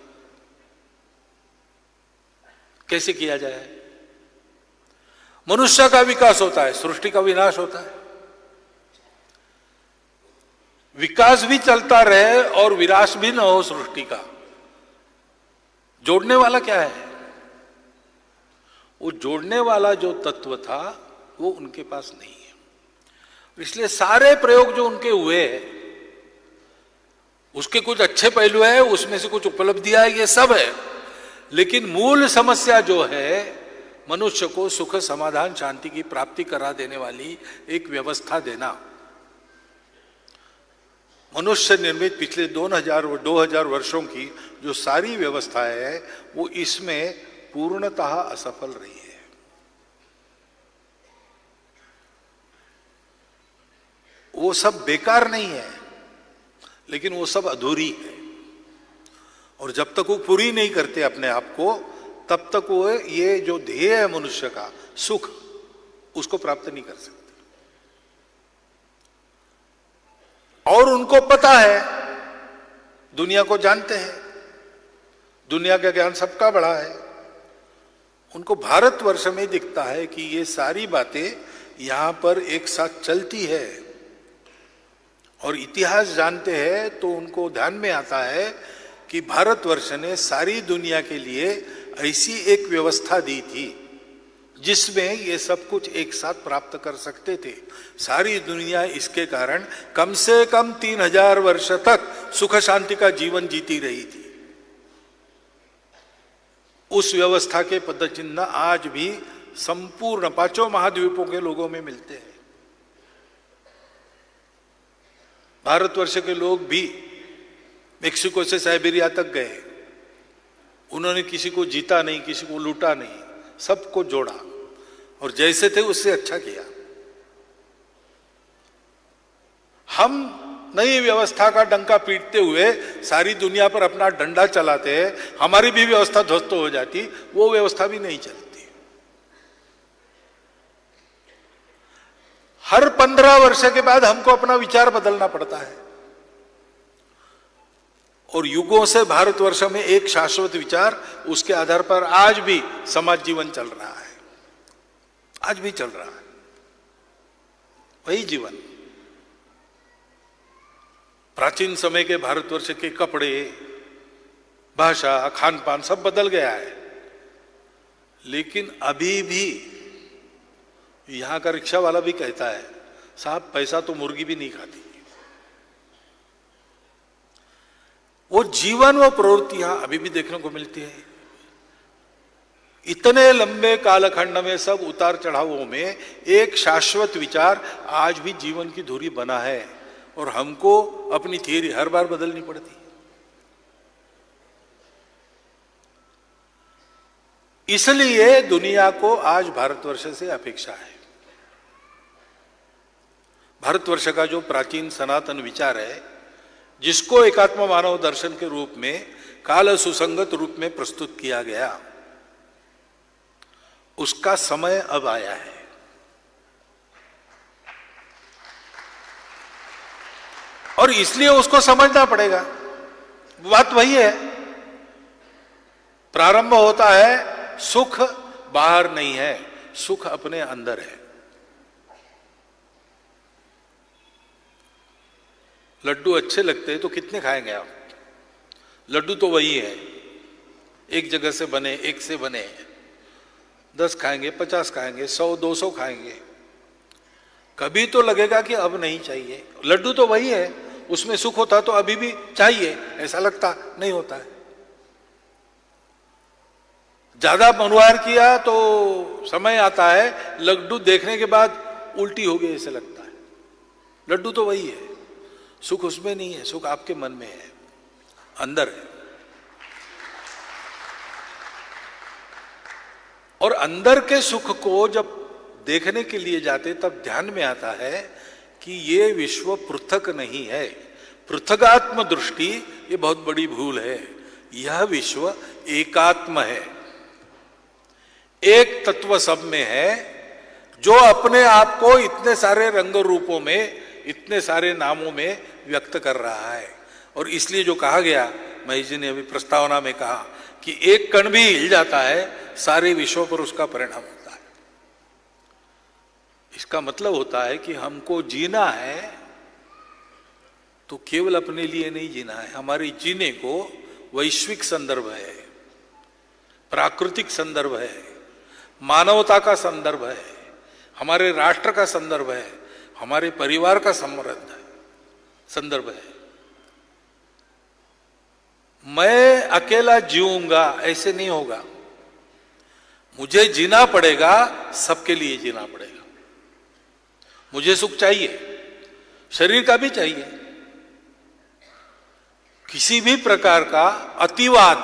कैसे किया जाए? मनुष्य का विकास होता है, सृष्टि का विनाश होता है। विकास भी चलता रहे और विनाश भी न हो सृष्टि का, जोड़ने वाला क्या है? वो जोड़ने वाला जो तत्व था वो उनके पास नहीं है। इसलिए सारे प्रयोग जो उनके हुए उसके कुछ अच्छे पहलू है, उसमें से कुछ उपलब्धियां है, ये सब है, लेकिन मूल समस्या जो है मनुष्य को सुख समाधान शांति की प्राप्ति करा देने वाली एक व्यवस्था देना। मनुष्य निर्मित पिछले 2000 वर्षों की जो सारी व्यवस्था है वो इसमें पूर्णतः असफल रही है। वो सब बेकार नहीं है, लेकिन वो सब अधूरी है, और जब तक वो पूरी नहीं करते अपने आप को, तब तक वो ये जो ध्येय है मनुष्य का सुख, उसको प्राप्त नहीं कर सकते। और उनको पता है, दुनिया को जानते हैं, दुनिया का ज्ञान सबका बड़ा है, उनको भारतवर्ष में दिखता है कि ये सारी बातें यहां पर एक साथ चलती है, और इतिहास जानते हैं तो उनको ध्यान में आता है कि भारतवर्ष ने सारी दुनिया के लिए ऐसी एक व्यवस्था दी थी जिसमें ये सब कुछ एक साथ प्राप्त कर सकते थे। सारी दुनिया इसके कारण कम से कम 3000 वर्ष तक सुख शांति का जीवन जीती रही थी। उस व्यवस्था के पदचिन्ह आज भी संपूर्ण 5 महाद्वीपों के लोगों में मिलते हैं। भारतवर्ष के लोग भी मेक्सिको से साइबेरिया तक गए, उन्होंने किसी को जीता नहीं, किसी को लूटा नहीं, सबको जोड़ा और जैसे थे उससे अच्छा किया। हम नई व्यवस्था का डंका पीटते हुए सारी दुनिया पर अपना डंडा चलाते हैं, हमारी भी व्यवस्था ध्वस्त हो जाती, वो व्यवस्था भी नहीं चलती। हर 15 वर्ष के बाद हमको अपना विचार बदलना पड़ता है, और युगों से भारतवर्ष में एक शाश्वत विचार, उसके आधार पर आज भी समाज जीवन चल रहा है, आज भी चल रहा है वही जीवन। प्राचीन समय के भारतवर्ष के कपड़े, भाषा, खान पान सब बदल गया है, लेकिन अभी भी यहां का रिक्शा वाला भी कहता है, साहब पैसा तो मुर्गी भी नहीं खाती। वो जीवन, वो प्रवृत्तियां अभी भी देखने को मिलती है। इतने लंबे कालखंड में सब उतार चढ़ावों में एक शाश्वत विचार आज भी जीवन की धुरी बना है, और हमको अपनी थियरी हर बार बदलनी पड़ती है। इसलिए दुनिया को आज भारतवर्ष से अपेक्षा है। भारतवर्ष का जो प्राचीन सनातन विचार है, जिसको एकात्म मानव दर्शन के रूप में काल सुसंगत रूप में प्रस्तुत किया गया, उसका समय अब आया है। और इसलिए उसको समझना पड़ेगा। बात वही है, प्रारंभ होता है, सुख बाहर नहीं है, सुख अपने अंदर है। लड्डू अच्छे लगते हैं तो कितने खाएंगे आप? लड्डू तो वही है, एक जगह से बने, एक से बने, 10 खाएंगे, 50 खाएंगे, 100 200 खाएंगे, कभी तो लगेगा कि अब नहीं चाहिए। लड्डू तो वही है, उसमें सुख होता तो अभी भी चाहिए, ऐसा लगता नहीं होता है। ज्यादा मनोहार किया तो समय आता है, लड्डू देखने के बाद उल्टी हो गई ऐसे लगता है। लड्डू तो वही है, सुख उसमें नहीं है, सुख आपके मन में है, अंदर है। और अंदर के सुख को जब देखने के लिए जाते तब ध्यान में आता है कि ये विश्व पृथक नहीं है। पृथगात्म दृष्टि ये बहुत बड़ी भूल है। यह विश्व एकात्म है, एक तत्व सब में है, जो अपने आप को इतने सारे रंग रूपों में, इतने सारे नामों में व्यक्त कर रहा है। और इसलिए जो कहा गया, महेश जी ने अभी प्रस्तावना में कहा कि एक कण भी हिल जाता है, सारे विश्व पर उसका परिणाम होता है। इसका मतलब होता है कि हमको जीना है तो केवल अपने लिए नहीं जीना है, हमारे जीने को वैश्विक संदर्भ है, प्राकृतिक संदर्भ है, मानवता का संदर्भ है, हमारे राष्ट्र का संदर्भ है, हमारे परिवार का संदर्भ है। मैं अकेला जीऊंगा ऐसे नहीं होगा, मुझे जीना पड़ेगा, सबके लिए जीना पड़ेगा। मुझे सुख चाहिए, शरीर का भी चाहिए। किसी भी प्रकार का अतिवाद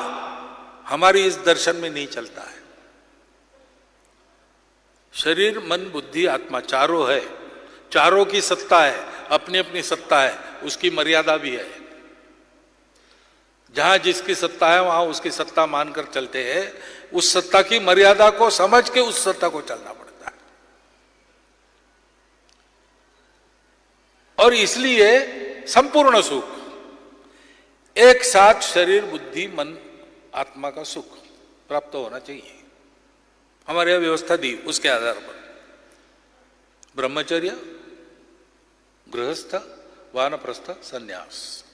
हमारी इस दर्शन में नहीं चलता है। शरीर, मन, बुद्धि, आत्मा चारों है, चारों की सत्ता है, अपनी अपनी सत्ता है, उसकी मर्यादा भी है। जहां जिसकी सत्ता है वहां उसकी सत्ता मानकर चलते हैं, उस सत्ता की मर्यादा को समझ के उस सत्ता को चलना पड़ता है। और इसलिए संपूर्ण सुख एक साथ शरीर, बुद्धि, मन, आत्मा का सुख प्राप्त होना चाहिए। हमारे यहां व्यवस्था दी उसके आधार पर ब्रह्मचर्य, गृहस्थ, वानप्रस्थ, संन्यास।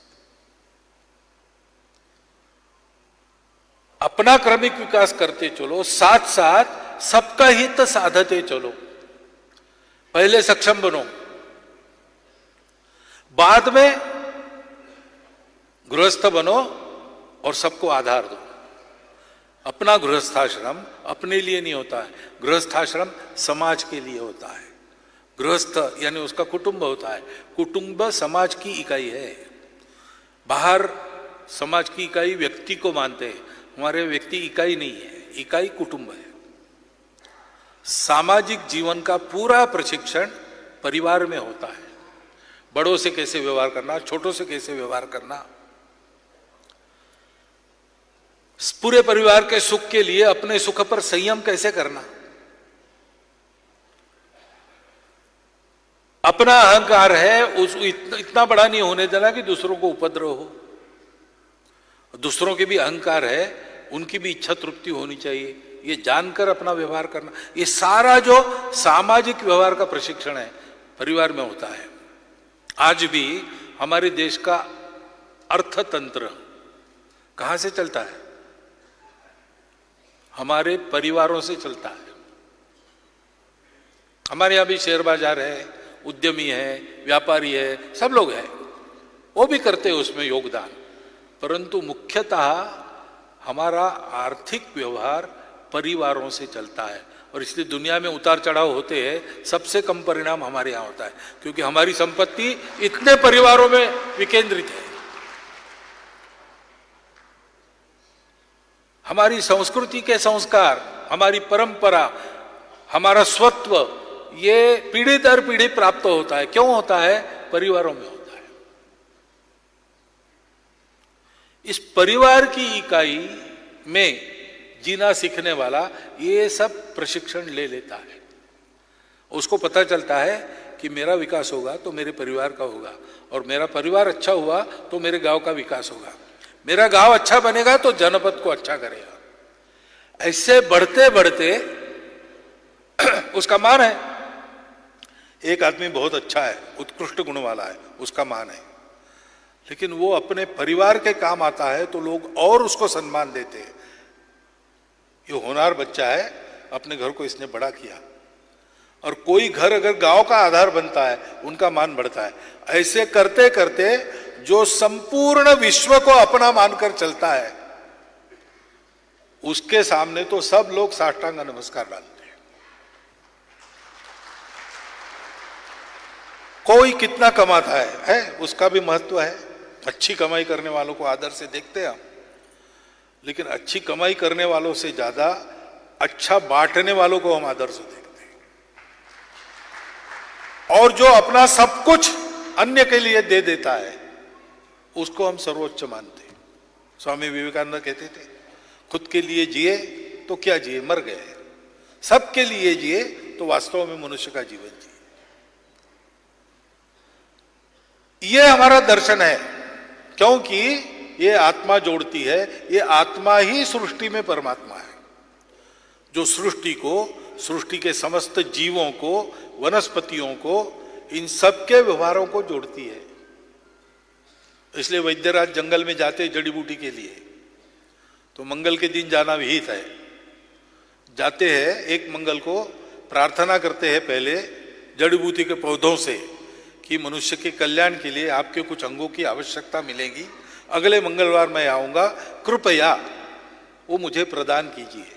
अपना क्रमिक विकास करते चलो, साथ साथ सबका हित साधते चलो। पहले सक्षम बनो, बाद में गृहस्थ बनो और सबको आधार दो। अपना गृहस्थाश्रम अपने लिए नहीं होता है, गृहस्थाश्रम समाज के लिए होता है। गृहस्थ यानी उसका कुटुंब होता है, कुटुंब समाज की इकाई है। बाहर समाज की इकाई व्यक्ति को मानते हैं, हमारे व्यक्ति इकाई नहीं है, इकाई कुटुंब है। सामाजिक जीवन का पूरा प्रशिक्षण परिवार में होता है। बड़ों से कैसे व्यवहार करना, छोटों से कैसे व्यवहार करना, पूरे परिवार के सुख के लिए अपने सुख पर संयम कैसे करना। अपना अहंकार है उस इतना बड़ा नहीं होने देना कि दूसरों को उपद्रव हो। दूसरों के भी अहंकार है, उनकी भी इच्छा तृप्ति होनी चाहिए, ये जानकर अपना व्यवहार करना। ये सारा जो सामाजिक व्यवहार का प्रशिक्षण है परिवार में होता है। आज भी हमारे देश का अर्थतंत्र कहां से चलता है? हमारे परिवारों से चलता है। हमारे यहां भी शेयर बाजार है, उद्यमी है, व्यापारी है, सब लोग हैं, वो भी करते हैं उसमें योगदान। परंतु मुख्यतः हमारा आर्थिक व्यवहार परिवारों से चलता है। और इसलिए दुनिया में उतार चढ़ाव होते हैं, सबसे कम परिणाम हमारे यहाँ होता है, क्योंकि हमारी संपत्ति इतने परिवारों में विकेंद्रित है। हमारी संस्कृति के संस्कार, हमारी परंपरा, हमारा स्वत्व, ये पीढ़ी दर पीढ़ी प्राप्त होता है। क्यों होता है? परिवारों में होता है। इस परिवार की इकाई में जीना सीखने वाला ये सब प्रशिक्षण ले लेता है। उसको पता चलता है कि मेरा विकास होगा तो मेरे परिवार का होगा, और मेरा परिवार अच्छा हुआ तो मेरे गांव का विकास होगा, मेरा गांव अच्छा बनेगा तो जनपद को अच्छा करेगा। ऐसे बढ़ते बढ़ते उसका मान है। एक आदमी बहुत अच्छा है, उत्कृष्ट गुण वाला है, उसका मान है, लेकिन वो अपने परिवार के काम आता है तो लोग और उसको सम्मान देते हैं। ये होनहार बच्चा है, अपने घर को इसने बड़ा किया। और कोई घर अगर गांव का आधार बनता है, उनका मान बढ़ता है। ऐसे करते करते जो संपूर्ण विश्व को अपना मानकर चलता है, उसके सामने तो सब लोग साष्टांग नमस्कार डालते हैं। कोई कितना कमाता है उसका भी महत्व है। अच्छी कमाई करने वालों को आदर से देखते हैं हम, लेकिन अच्छी कमाई करने वालों से ज्यादा अच्छा बांटने वालों को हम आदर से देखते हैं। और जो अपना सब कुछ अन्य के लिए दे देता है, उसको हम सर्वोच्च मानते हैं। स्वामी विवेकानंद कहते थे, खुद के लिए जिए तो क्या जिए, मर गए। सबके लिए जिए तो वास्तव में मनुष्य का जीवन जिए। ये हमारा दर्शन है, क्योंकि ये आत्मा जोड़ती है। ये आत्मा ही सृष्टि में परमात्मा है, जो सृष्टि को, सृष्टि के समस्त जीवों को, वनस्पतियों को, इन सब के व्यवहारों को जोड़ती है। इसलिए वैद्यराज जंगल में जाते जड़ी बूटी के लिए, तो मंगल के दिन जाना विहित है। जाते हैं एक मंगल को, प्रार्थना करते हैं पहले जड़ी बूटी के पौधों से कि मनुष्य के कल्याण के लिए आपके कुछ अंगों की आवश्यकता मिलेगी, अगले मंगलवार मैं आऊंगा, कृपया वो मुझे प्रदान कीजिए।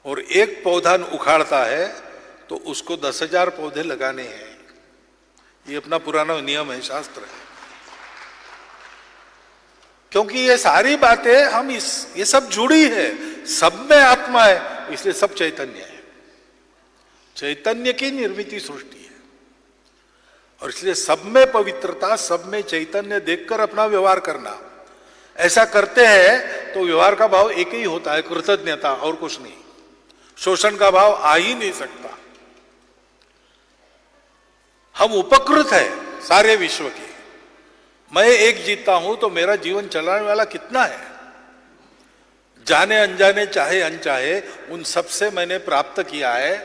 और एक पौधा उखाड़ता है तो उसको 10,000 पौधे लगाने हैं। ये अपना पुराना नियम है, शास्त्र है। क्योंकि ये सारी बातें ये सब जुड़ी है, सब में आत्मा है, इसलिए सब चैतन्य है। चैतन्य की निर्मित सृष्टि है और इसलिए सब में पवित्रता, सब में चैतन्य देखकर अपना व्यवहार करना। ऐसा करते हैं तो व्यवहार का भाव एक ही होता है, कृतज्ञता, और कुछ नहीं। शोषण का भाव आ ही नहीं सकता। हम उपकृत है सारे विश्व के। मैं एक जीता हूं तो मेरा जीवन चलाने वाला कितना है, जाने अनजाने चाहे अनचाहे उन सबसे मैंने प्राप्त किया है।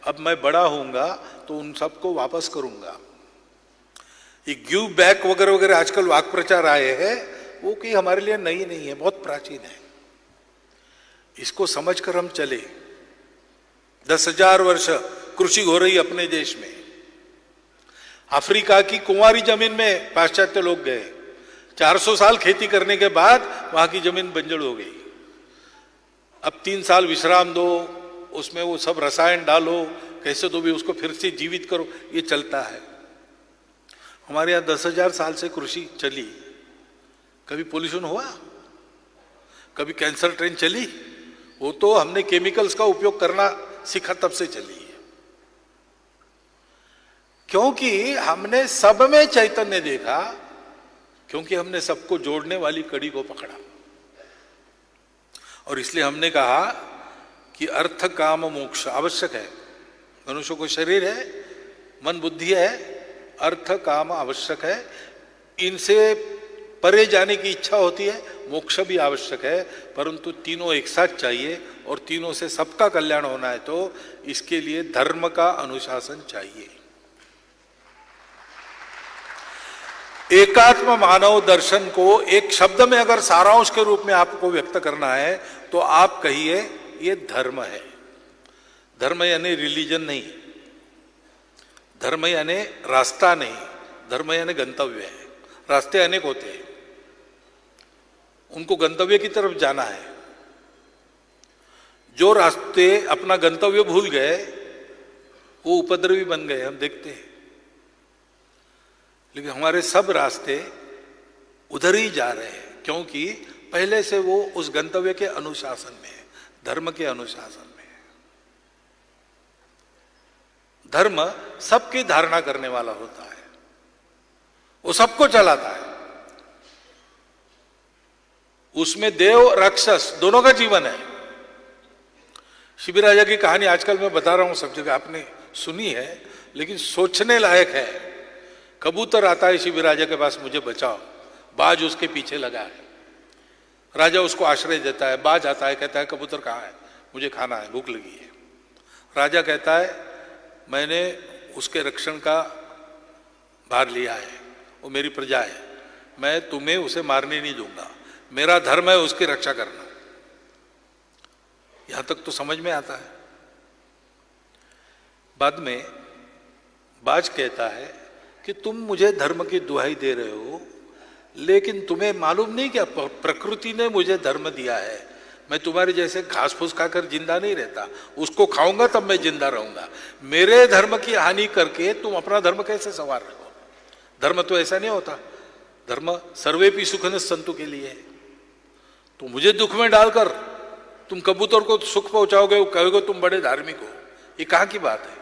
अब मैं बड़ा होऊंगा तो उन सबको वापस करूंगा। ये गिव बैक वगैरह वगैरह आजकल वाक प्रचार आए हैं, वो कि हमारे लिए नई नहीं है, बहुत प्राचीन है। इसको समझकर हम चले। 10,000 वर्ष कृषि हो रही अपने देश में। अफ्रीका की कुंवारी जमीन में पाश्चात्य लोग गए, 400 साल खेती करने के बाद वहां की जमीन बंजर हो गई। अब 3 साल विश्राम दो, उसमें वो सब रसायन डालो, कैसे तो भी उसको फिर से जीवित करो, ये चलता है। हमारे यहाँ 10,000 साल से कृषि चली। कभी पोल्यूशन हुआ? कभी कैंसर ट्रेन चली? वो तो हमने केमिकल्स का उपयोग करना सीखा तब से चली है। क्योंकि हमने सब में चैतन्य देखा, क्योंकि हमने सबको जोड़ने वाली कड़ी को पकड़ा। और इसलिए हमने कहा कि अर्थ काम मोक्ष आवश्यक है। मनुष्य को शरीर है, मन बुद्धि है, अर्थ काम आवश्यक है। इनसे परे जाने की इच्छा होती है, मोक्ष भी आवश्यक है, परंतु तीनों एक साथ चाहिए और तीनों से सबका कल्याण होना है तो इसके लिए धर्म का अनुशासन चाहिए। एकात्म मानव दर्शन को एक शब्द में अगर सारांश के रूप में आपको व्यक्त करना है तो आप कहिए ये धर्म है। धर्म यानी रिलीजन नहीं, धर्म यानी रास्ता नहीं, धर्म यानी गंतव्य है। रास्ते अनेक होते हैं, उनको गंतव्य की तरफ जाना है। जो रास्ते अपना गंतव्य भूल गए वो उपद्रवी बन गए, हम देखते हैं। लेकिन हमारे सब रास्ते उधर ही जा रहे हैं क्योंकि पहले से वो उस गंतव्य के अनुशासन में है, धर्म के अनुशासन में है। धर्म सबकी धारणा करने वाला होता है, वो सबको चलाता है। उसमें देव राक्षस दोनों का जीवन है। शिबिर राजा की कहानी आजकल मैं बता रहा हूं, सब जगह आपने सुनी है, लेकिन सोचने लायक है। कबूतर आता है शिबिर राजा के पास, मुझे बचाओ। बाज उसके पीछे लगा है। राजा उसको आश्रय देता है। बाज आता है, कहता है कबूतर कहाँ है, मुझे खाना है, भूख लगी है। राजा कहता है मैंने उसके रक्षण का भार लिया है, वो मेरी प्रजा है, मैं तुम्हें उसे मारने नहीं दूंगा, मेरा धर्म है उसकी रक्षा करना। यहां तक तो समझ में आता है। बाद में बाज कहता है कि तुम मुझे धर्म की दुहाई दे रहे हो, लेकिन तुम्हें मालूम नहीं क्या प्रकृति ने मुझे धर्म दिया है। मैं तुम्हारे जैसे घास फूस खाकर जिंदा नहीं रहता, उसको खाऊंगा तब मैं जिंदा रहूंगा। मेरे धर्म की हानि करके तुम अपना धर्म कैसे संवार रहे हो? धर्म तो ऐसा नहीं होता। धर्म सर्वेपि सुखन संतु के लिए है। तो मुझे दुख में डालकर तुम कबूतर को सुख पहुंचाओगे, वो कहोगे तुम बड़े धार्मिक हो, ये कहां की बात है?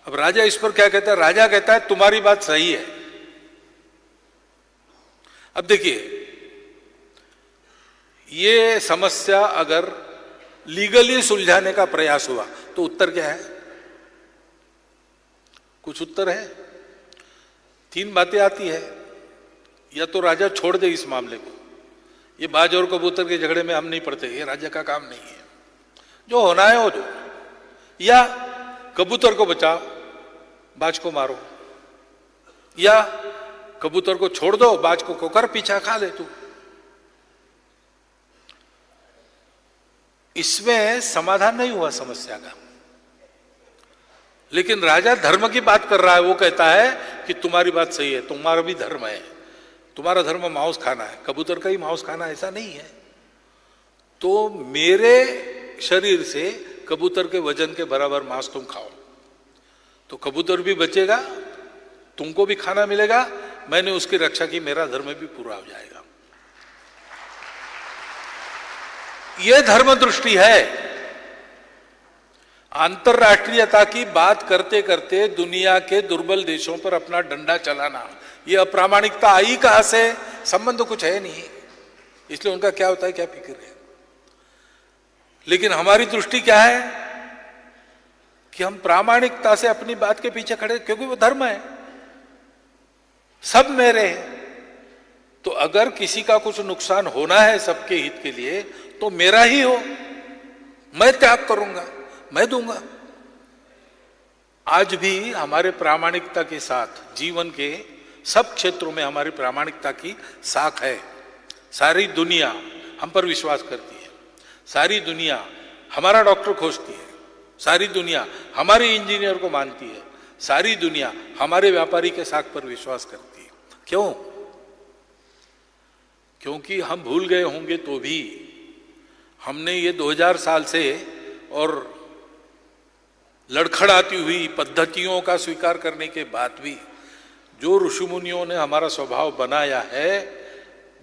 अब राजा इस पर क्या कहता है? राजा कहता है तुम्हारी बात सही है। अब देखिए, ये समस्या अगर लीगली सुलझाने का प्रयास हुआ तो उत्तर क्या है? कुछ उत्तर है। 3 बातें आती है। या तो राजा छोड़ दे इस मामले को, ये बाज और कबूतर के झगड़े में हम नहीं पड़ते, ये राजा का काम नहीं है, जो होना है हो दो। या कबूतर को बचाओ, बाज को मारो, या कबूतर को छोड़ दो, बाज को कोकर पीछा खा ले तू। इसमें समाधान नहीं हुआ समस्या का। लेकिन राजा धर्म की बात कर रहा है, वो कहता है कि तुम्हारी बात सही है, तुम्हारा भी धर्म है, तुम्हारा धर्म मांस खाना है, कबूतर का ही मांस खाना, ऐसा नहीं है। तो मेरे शरीर से कबूतर के वजन के बराबर मांस तुम खाओ, तो कबूतर भी बचेगा, तुमको भी खाना मिलेगा, मैंने उसकी रक्षा की, मेरा धर्म भी पूरा हो जाएगा। यह धर्म दृष्टि है। अंतरराष्ट्रीयता की बात करते करते दुनिया के दुर्बल देशों पर अपना डंडा चलाना, यह अप्रामाणिकता आई कहां से? संबंध तो कुछ है नहीं, इसलिए उनका क्या होता है क्या फिक्र है। लेकिन हमारी दृष्टि क्या है कि हम प्रामाणिकता से अपनी बात के पीछे खड़े, क्योंकि वो धर्म है, सब मेरे हैं। तो अगर किसी का कुछ नुकसान होना है सबके हित के लिए, तो मेरा ही हो, मैं त्याग करूंगा, मैं दूंगा। आज भी हमारे प्रामाणिकता के साथ जीवन के सब क्षेत्रों में हमारी प्रामाणिकता की साख है। सारी दुनिया हम पर विश्वास करती है, सारी दुनिया हमारा डॉक्टर खोजती है, सारी दुनिया हमारे इंजीनियर को मानती है, सारी दुनिया हमारे व्यापारी के साख पर विश्वास करती है। क्यों? क्योंकि हम भूल गए होंगे तो भी हमने ये 2000 साल से और लड़खड़ाती हुई पद्धतियों का स्वीकार करने के बाद भी जो ऋषि मुनियों ने हमारा स्वभाव बनाया है,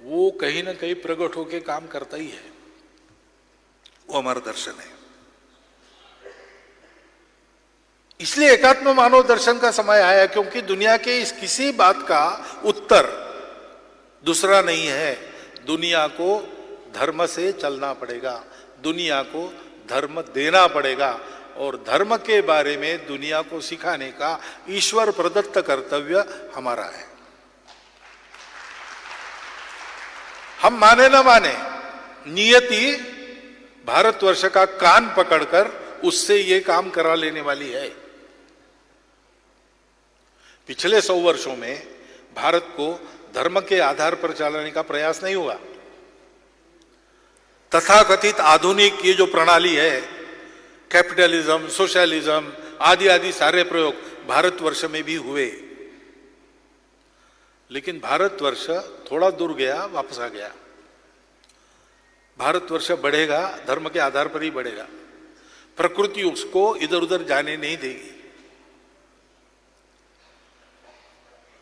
वो कहीं ना कहीं प्रकट होकर काम करता ही है। वो हमारा दर्शन है। इसलिए एकात्म मानव दर्शन का समय आया, क्योंकि दुनिया के इस किसी बात का उत्तर दूसरा नहीं है। दुनिया को धर्म से चलना पड़ेगा, दुनिया को धर्म देना पड़ेगा, और धर्म के बारे में दुनिया को सिखाने का ईश्वर प्रदत्त कर्तव्य हमारा है। हम माने न माने, नियति भारतवर्ष का कान पकड़कर उससे ये काम करा लेने वाली है। पिछले 100 वर्षों में भारत को धर्म के आधार पर चलाने का प्रयास नहीं हुआ। तथाकथित आधुनिक ये जो प्रणाली है, कैपिटलिज्म, सोशलिज्म आदि आदि सारे प्रयोग भारतवर्ष में भी हुए, लेकिन भारतवर्ष थोड़ा दूर गया, वापस आ गया। भारतवर्ष बढ़ेगा, धर्म के आधार पर ही बढ़ेगा। प्रकृति उसको इधर उधर जाने नहीं देगी।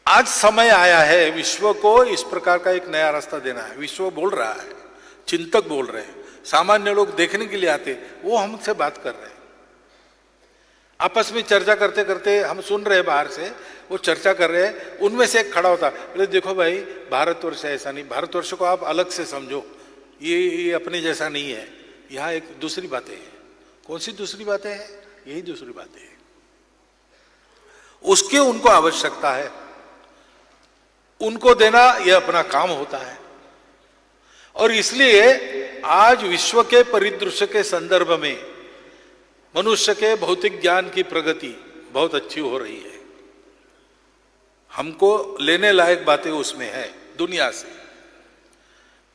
आज समय आया है विश्व को इस प्रकार का एक नया रास्ता देना है। विश्व बोल रहा है, चिंतक बोल रहे हैं, सामान्य लोग देखने के लिए आते, वो हमसे बात कर रहे हैं। आपस में चर्चा करते करते हम सुन रहे हैं, बाहर से वो चर्चा कर रहे हैं। उनमें से एक खड़ा होता, बोले देखो भाई, भारतवर्ष ऐसा नहीं, भारतवर्ष को आप अलग से समझो, ये अपने जैसा नहीं है। यहाँ एक दूसरी बातें हैं। कौन सी दूसरी बातें हैं? यही दूसरी बातें हैं। उसकी उनको आवश्यकता है, उनको देना यह अपना काम होता है। और इसलिए आज विश्व के परिदृश्य के संदर्भ में मनुष्य के भौतिक ज्ञान की प्रगति बहुत अच्छी हो रही है। हमको लेने लायक बातें उसमें है दुनिया से,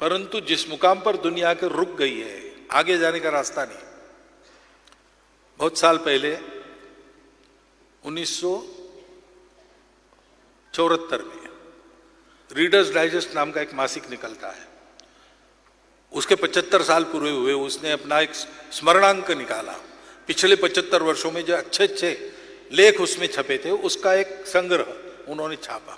परंतु जिस मुकाम पर दुनिया के रुक गई है, आगे जाने का रास्ता नहीं। बहुत साल पहले 1974 में रीडर्स डाइजेस्ट नाम का एक मासिक निकलता है। उसके 75 साल पूरे हुए। उसने अपना एक स्मरणांक निकाला, पिछले 75 वर्षों में जो अच्छे अच्छे लेख उसमें छपे थे, उसका एक संग्रह उन्होंने छापा।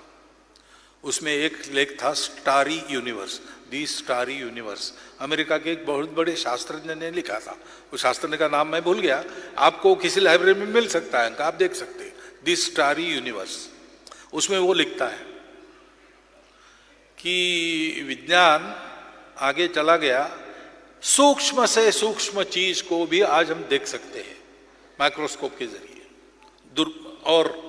उसमें एक लेख था स्टारी यूनिवर्स, दी स्टारी यूनिवर्स। अमेरिका के एक बहुत बड़े शास्त्रज्ञ ने लिखा था। उस शास्त्रज्ञ का नाम मैं भूल गया, आपको किसी लाइब्रेरी में मिल सकता है, आप देख सकते हैं, दी स्टारी यूनिवर्स। उसमें वो लिखता है कि विज्ञान आगे चला गया, सूक्ष्म से सूक्ष्म चीज को भी आज हम देख सकते हैं माइक्रोस्कोप के जरिए। और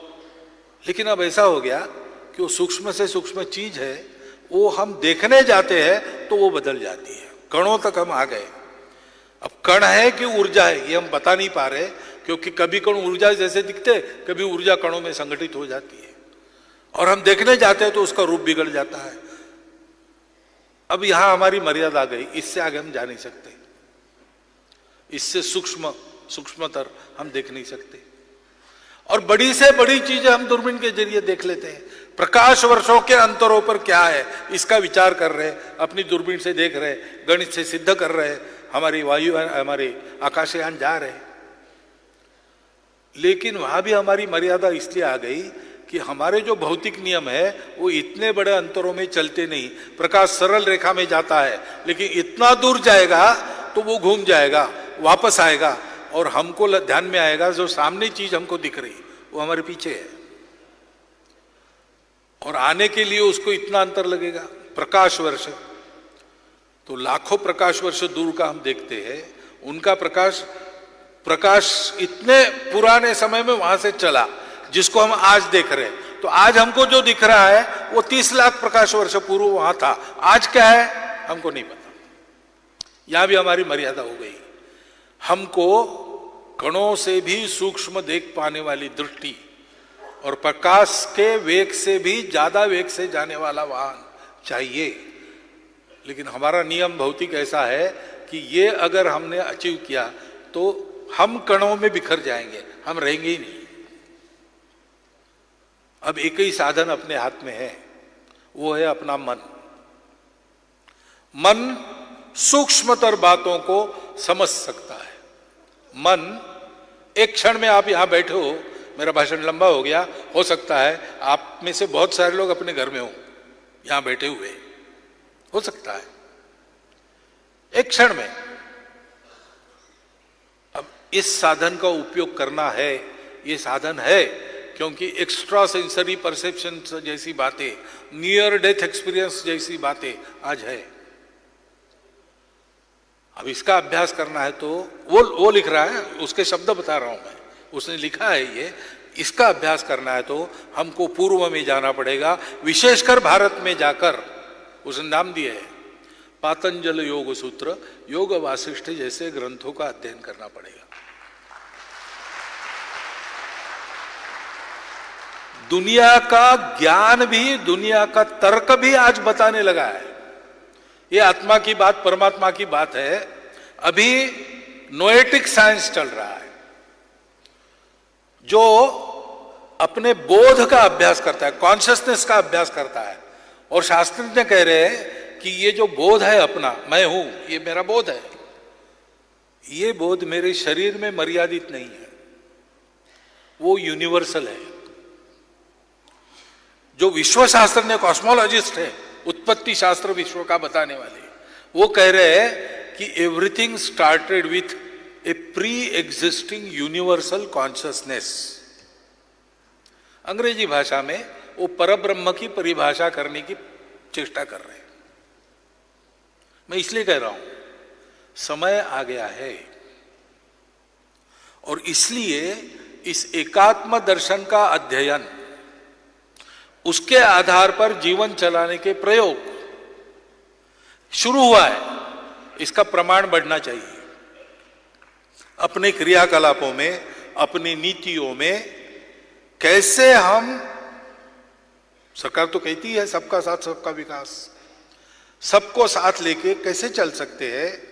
लेकिन अब ऐसा हो गया कि वो सूक्ष्म से सूक्ष्म चीज है, वो हम देखने जाते हैं तो वो बदल जाती है। कणों तक हम आ गए। अब कण है कि ऊर्जा है ये हम बता नहीं पा रहे, क्योंकि कभी कण ऊर्जा जैसे दिखते, कभी ऊर्जा कणों में संगठित हो जाती है, और हम देखने जाते हैं तो उसका रूप बिगड़ जाता है। अब यहां हमारी मर्यादा आ गई, इससे आगे हम जा नहीं सकते। इससे सूक्ष्मतर हम देख नहीं सकते। और बड़ी से बड़ी चीजें हम दूरबीन के जरिए देख लेते हैं। प्रकाश वर्षों के अंतरों पर क्या है इसका विचार कर रहे हैं, अपनी दूरबीन से देख रहे हैं, गणित से सिद्ध कर रहे हैं, हमारे आकाशयान जा रहे हैं। लेकिन वहां भी हमारी मर्यादा इसलिए आ गई कि हमारे जो भौतिक नियम है वो इतने बड़े अंतरों में चलते नहीं। प्रकाश सरल रेखा में जाता है, लेकिन इतना दूर जाएगा तो वो घूम जाएगा, वापस आएगा और हमको ध्यान में आएगा जो सामने चीज हमको दिख रही वो हमारे पीछे है, और आने के लिए उसको इतना अंतर लगेगा, प्रकाश वर्ष। तो लाखों प्रकाश वर्ष दूर का हम देखते हैं, उनका प्रकाश इतने पुराने समय में वहां से चला जिसको हम आज देख रहे हैं। तो आज हमको जो दिख रहा है वो 30 लाख प्रकाश वर्ष पूर्व वहां था। आज क्या है हमको नहीं पता। यहां भी हमारी मर्यादा हो गई। हमको कणों से भी सूक्ष्म देख पाने वाली दृष्टि और प्रकाश के वेग से भी ज्यादा वेग से जाने वाला वाहन चाहिए। लेकिन हमारा नियम भौतिक ऐसा है कि ये अगर हमने अचीव किया तो हम कणों में बिखर जाएंगे, हम रहेंगे ही नहीं। अब एक ही साधन अपने हाथ में है, वो है अपना मन। मन सूक्ष्मतर बातों को समझ सकता है। मन एक क्षण में, आप यहां बैठे हो, मेरा भाषण लंबा हो गया, हो सकता है आप में से बहुत सारे लोग अपने घर में हो, यहां बैठे हुए, हो सकता है एक क्षण में। अब इस साधन का उपयोग करना है, ये साधन है, क्योंकि एक्स्ट्रा सेंसरी परसेप्शन जैसी बातें, नियर डेथ एक्सपीरियंस जैसी बातें आज है। अब इसका अभ्यास करना है तो वो लिख रहा है, उसके शब्द बता रहा हूं मैं, उसने लिखा है ये। इसका अभ्यास करना है तो हमको पूर्व में जाना पड़ेगा, विशेषकर भारत में जाकर। उसने नाम दिया है पातंजल योग सूत्र, योग वासिष्ठ जैसे ग्रंथों का अध्ययन करना पड़ेगा। दुनिया का ज्ञान भी, दुनिया का तर्क भी आज बताने लगा है ये आत्मा की बात, परमात्मा की बात है। अभी नोएटिक साइंस चल रहा है जो अपने बोध का अभ्यास करता है, कॉन्शियसनेस का अभ्यास करता है। और शास्त्रज्ञ कह रहे हैं कि ये जो बोध है अपना, मैं हूं, ये मेरा बोध है, ये बोध मेरे शरीर में मर्यादित नहीं है, वो यूनिवर्सल है। जो विश्व शास्त्रज्ञ कॉस्मोलॉजिस्ट है, उत्पत्ति शास्त्र विश्व का बताने वाले, वो कह रहे हैं कि everything started with A pre existing universal consciousness. अंग्रेजी भाषा में वो परब्रह्म की परिभाषा करने की चेष्टा कर रहे हैं। मैं इसलिए कह रहा हूं समय आ गया है, और इसलिए इस एकात्म दर्शन का अध्ययन, उसके आधार पर जीवन चलाने के प्रयोग शुरू हुआ है। इसका प्रमाण बढ़ना चाहिए अपने क्रियाकलापों में, अपनी नीतियों में। कैसे हम, सरकार तो कहती है सबका साथ सबका विकास, सबको साथ लेके कैसे चल सकते हैं।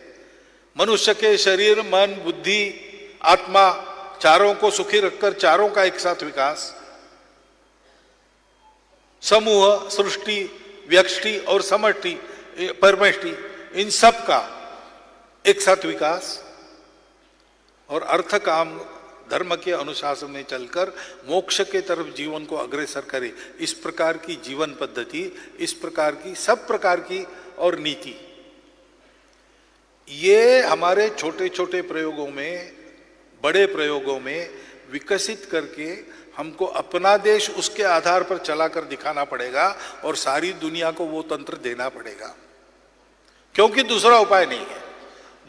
मनुष्य के शरीर, मन, बुद्धि, आत्मा, चारों को सुखी रखकर चारों का एक साथ विकास, समूह, सृष्टि, व्यष्टि और समष्टि, परमष्टि, इन सब का एक साथ विकास, और अर्थ काम धर्म के अनुशासन में चलकर मोक्ष के तरफ जीवन को अग्रसर करे। इस प्रकार की जीवन पद्धति, इस प्रकार की सब प्रकार की और नीति, ये हमारे छोटे छोटे प्रयोगों में, बड़े प्रयोगों में विकसित करके हमको अपना देश उसके आधार पर चलाकर दिखाना पड़ेगा, और सारी दुनिया को वो तंत्र देना पड़ेगा, क्योंकि दूसरा उपाय नहीं है।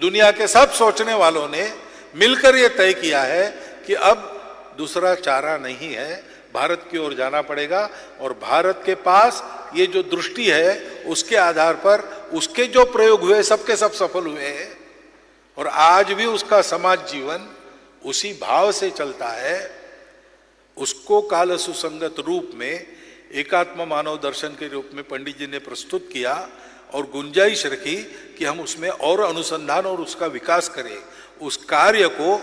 दुनिया के सब सोचने वालों ने मिलकर ये तय किया है कि अब दूसरा चारा नहीं है, भारत की ओर जाना पड़ेगा। और भारत के पास ये जो दृष्टि है, उसके आधार पर उसके जो प्रयोग हुए सबके सब सफल हुए हैं, और आज भी उसका समाज जीवन उसी भाव से चलता है। उसको काल सुसंगत रूप में एकात्म मानव दर्शन के रूप में पंडित जी ने प्रस्तुत किया, और गुंजाइश रखी कि हम उसमें और अनुसंधान और उसका विकास करें। उस कार्य को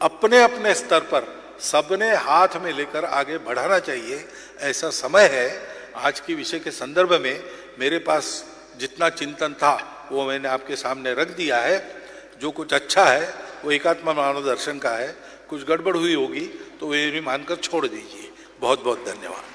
अपने अपने स्तर पर सबने हाथ में लेकर आगे बढ़ाना चाहिए, ऐसा समय है। आज के विषय के संदर्भ में मेरे पास जितना चिंतन था वो मैंने आपके सामने रख दिया है। जो कुछ अच्छा है वो एकात्म मानव दर्शन का है, कुछ गड़बड़ हुई होगी तो ये भी मानकर छोड़ दीजिए। बहुत बहुत धन्यवाद।